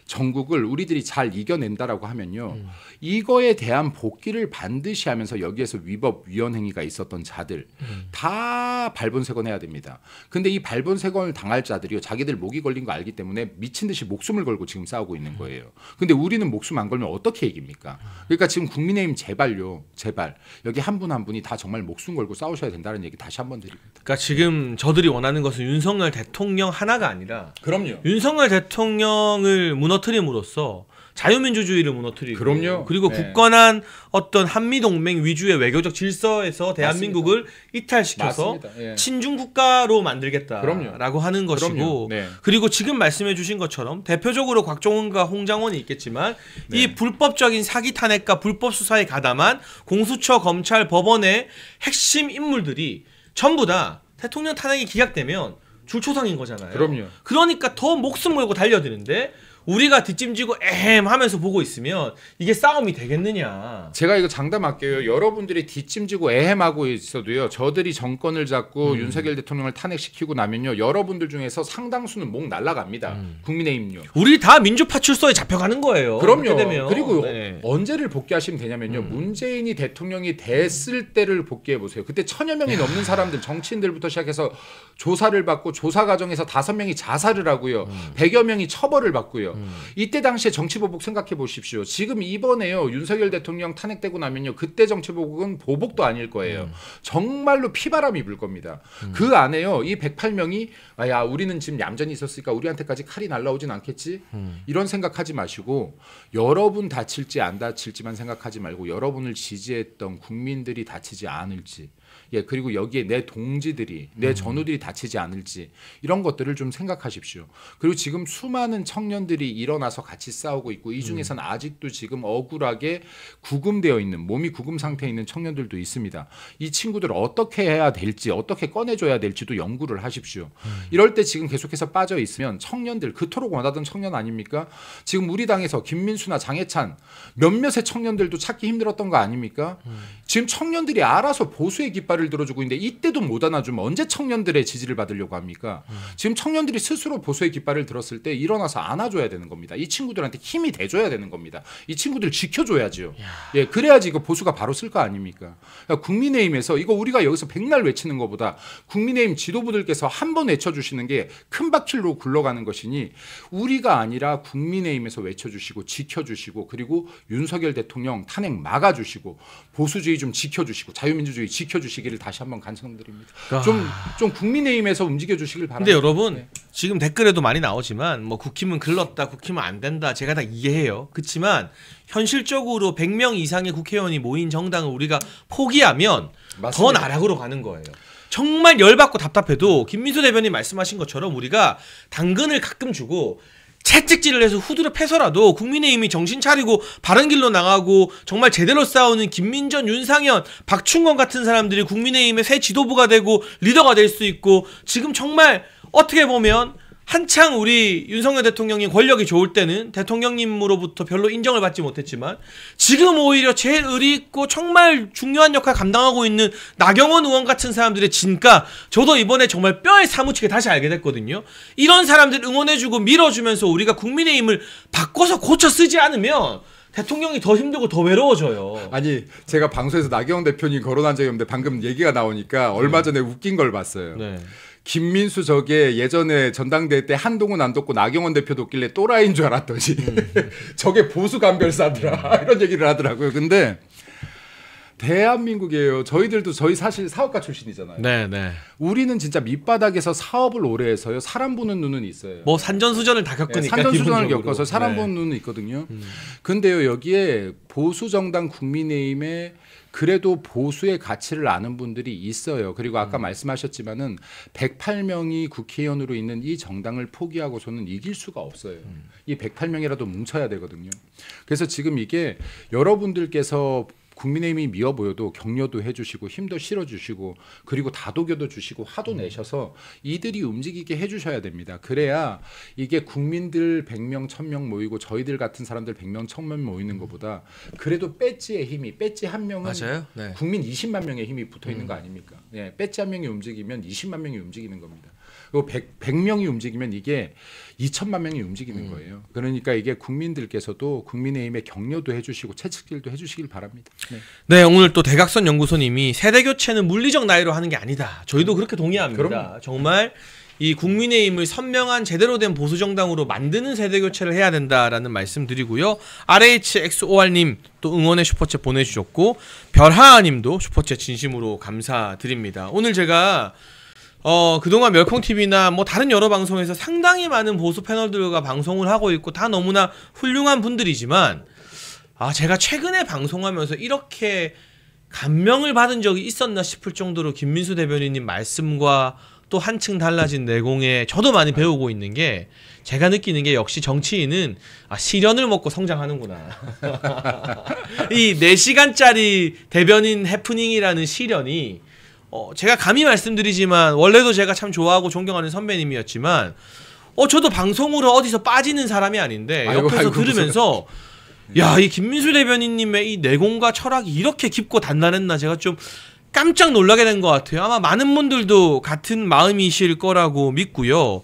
전국을 우리들이 잘 이겨낸다라고 하면요 이거에 대한 복귀를 반드시 하면서 여기에서 위법 위헌 행위가 있었던 자들 다 발본색원해야 됩니다. 근데 이 발본색원을 당할 자들이요 자기들 목이 걸린 거 알기 때문에 미친 듯이 목숨을 걸고 지금 싸우고 있는 거예요. 근데 우리는 목숨 안 걸면 어떻게 이깁니까? 그러니까 지금 국민의힘 제발요 제발 여기 한 분 한 분이 다 정말 목숨 걸고 싸우셔야 된다는 얘기 다시 한번 드립니다. 그러니까 지금 저들이 원하는 것은 윤석열 대통령 하나가 아니라 그럼요. 윤석열 대통령을 무너뜨림으로써 자유민주주의를 무너뜨리고 그럼요. 그리고 네. 굳건한 어떤 한미동맹 위주의 외교적 질서에서 대한민국을 이탈시켜서 맞습니다. 예. 친중국가로 만들겠다라고 그럼요. 하는 것이고 그럼요. 네. 그리고 지금 말씀해 주신 것처럼 대표적으로 곽종원과 홍장원이 있겠지만 네. 이 불법적인 사기 탄핵과 불법 수사에 가담한 공수처, 검찰, 법원의 핵심 인물들이 전부 다 대통령 탄핵이 기각되면 줄초상인 거잖아요. 그럼요. 그러니까 더 목숨 걸고 달려드는데 우리가 뒷짐지고 에헴 하면서 보고 있으면 이게 싸움이 되겠느냐. 제가 이거 장담할게요. 여러분들이 뒷짐지고 애헴하고 있어도요. 저들이 정권을 잡고 윤석열 대통령을 탄핵시키고 나면요. 여러분들 중에서 상당수는 목 날아갑니다. 국민의힘요. 우리 다 민주파출소에 잡혀가는 거예요. 그럼요. 그렇게 되면. 그리고 네. 언제를 복귀하시면 되냐면요. 문재인이 대통령이 됐을 때를 복귀해 보세요. 그때 1000여 명이 넘는 사람들, 정치인들부터 시작해서 조사를 받고 조사 과정에서 5명이 자살을 하고요. 100여 명이 처벌을 받고요. 이때 당시에 정치보복 생각해 보십시오. 지금 이번에요. 윤석열 대통령 탄핵되고 나면요. 그때 정치보복은 보복도 아닐 거예요. 정말로 피바람이 불 겁니다. 그 안에요. 이 108명이 야 우리는 지금 얌전히 있었으니까 우리한테까지 칼이 날라오진 않겠지? 이런 생각하지 마시고 여러분 다칠지 안 다칠지만 생각하지 말고 여러분을 지지했던 국민들이 다치지 않을지 예, 그리고 여기에 내 동지들이, 내 전우들이 다치지 않을지 이런 것들을 좀 생각하십시오. 그리고 지금 수많은 청년들이 일어나서 같이 싸우고 있고 이 중에서는 아직도 지금 억울하게 구금되어 있는, 몸이 구금 상태에 있는 청년들도 있습니다. 이 친구들을 어떻게 해야 될지, 어떻게 꺼내줘야 될지도 연구를 하십시오. 이럴 때 지금 계속해서 빠져 있으면 청년들, 그토록 원하던 청년 아닙니까? 지금 우리 당에서 김민수나 장해찬 몇몇의 청년들도 찾기 힘들었던 거 아닙니까? 지금 청년들이 알아서 보수의 깃발을 들어주고 있는데 이때도 못 안아주면 언제 청년들의 지지를 받으려고 합니까? 지금 청년들이 스스로 보수의 깃발을 들었을 때 일어나서 안아줘야 되는 겁니다. 이 친구들한테 힘이 돼줘야 되는 겁니다. 이 친구들 지켜줘야죠. 예, 그래야지 이거 보수가 바로 쓸 거 아닙니까? 그러니까 국민의힘에서 이거 우리가 여기서 백날 외치는 것보다 국민의힘 지도부들께서 한 번 외쳐주시는 게 큰 바퀴로 굴러가는 것이니 우리가 아니라 국민의힘에서 외쳐주시고 지켜주시고 그리고 윤석열 대통령 탄핵 막아주시고 보수주의 좀 지켜주시고 자유민주주의 지켜주시기를 다시 한번 간청드립니다. 좀 국민의힘에서 움직여주시길 바랍니다. 근데 여러분 네. 지금 댓글에도 많이 나오지만 뭐 국힘은 글렀다, 국힘은 안 된다, 제가 다 이해해요. 그렇지만 현실적으로 100명 이상의 국회의원이 모인 정당을 우리가 포기하면 맞습니다. 더 나락으로 가는 거예요. 정말 열받고 답답해도 김민수 대변인 말씀하신 것처럼 우리가 당근을 가끔 주고 채찍질을 해서 후드를 패서라도 국민의힘이 정신 차리고 바른 길로 나가고 정말 제대로 싸우는 김민전, 윤상현, 박충건 같은 사람들이 국민의힘의 새 지도부가 되고 리더가 될 수 있고 지금 정말 어떻게 보면 한창 우리 윤석열 대통령이 권력이 좋을 때는 대통령님으로부터 별로 인정을 받지 못했지만 지금 오히려 제일 의리 있고 정말 중요한 역할 감당하고 있는 나경원 의원 같은 사람들의 진가 저도 이번에 정말 뼈에 사무치게 다시 알게 됐거든요. 이런 사람들 응원해주고 밀어주면서 우리가 국민의힘을 바꿔서 고쳐 쓰지 않으면 대통령이 더 힘들고 더 외로워져요. 아니 제가 방송에서 나경원 대표님 거론한 적이 없는데 방금 얘기가 나오니까 얼마 전에 웃긴 걸 봤어요. 네. 김민수 저게 예전에 전당대회 때 한동훈 안 돕고 나경원 대표 돕길래 또라이인 줄 알았더니 저게 보수 감별사더라 이런 얘기를 하더라고요. 근데 대한민국이에요. 저희들도 저희 사실 사업가 출신이잖아요. 네, 네. 우리는 진짜 밑바닥에서 사업을 오래 해서요. 사람 보는 눈은 있어요. 뭐 산전수전을 다 겪으니까 네, 산전수전을 기본적으로. 겪어서 사람 네. 보는 눈은 있거든요. 근데요 여기에 보수 정당 국민의힘의 그래도 보수의 가치를 아는 분들이 있어요. 그리고 아까 말씀하셨지만은 108명이 국회의원으로 있는 이 정당을 포기하고서는 이길 수가 없어요. 이 108명이라도 뭉쳐야 되거든요. 그래서 지금 이게 여러분들께서 국민의힘이 미워 보여도 격려도 해주시고 힘도 실어주시고 그리고 다독여도 주시고 화도 내셔서 이들이 움직이게 해주셔야 됩니다. 그래야 이게 국민들 100명 1000명 모이고 저희들 같은 사람들 100명 1000명 모이는 것보다 그래도 배지의 힘이 배지 한 명은 맞아요. 네. 국민 20만 명의 힘이 붙어 있는 거 아닙니까? 예, 배지 한 명이 움직이면 20만 명이 움직이는 겁니다. 그리고 100명이 움직이면 이게 2천만 명이 움직이는 거예요. 그러니까 이게 국민들께서도 국민의힘에 격려도 해주시고 채찍질도 해주시길 바랍니다. 네. 네, 오늘 또 대각선 연구소님이 세대 교체는 물리적 나이로 하는 게 아니다. 저희도 그렇게 동의합니다. 그럼요. 정말 이 국민의힘을 선명한 제대로 된 보수 정당으로 만드는 세대 교체를 해야 된다라는 말씀드리고요. RHXOR님 또 응원의 슈퍼챗 보내주셨고 별하님도 슈퍼챗 진심으로 감사드립니다. 오늘 제가 그동안 멸콩TV나 뭐 다른 여러 방송에서 상당히 많은 보수 패널들과 방송을 하고 있고 다 너무나 훌륭한 분들이지만 제가 최근에 방송하면서 이렇게 감명을 받은 적이 있었나 싶을 정도로 김민수 대변인님 말씀과 또 한층 달라진 내공에 저도 많이 배우고 있는 게 제가 느끼는 게 역시 정치인은 시련을 먹고 성장하는구나. 이 4시간짜리 대변인 해프닝이라는 시련이 제가 감히 말씀드리지만 원래도 제가 참 좋아하고 존경하는 선배님이었지만 저도 방송으로 어디서 빠지는 사람이 아닌데 옆에서 들으면서 야, 이 김민수 대변인님의 이 내공과 철학이 이렇게 깊고 단단했나 제가 좀 깜짝 놀라게 된 것 같아요. 아마 많은 분들도 같은 마음이실 거라고 믿고요.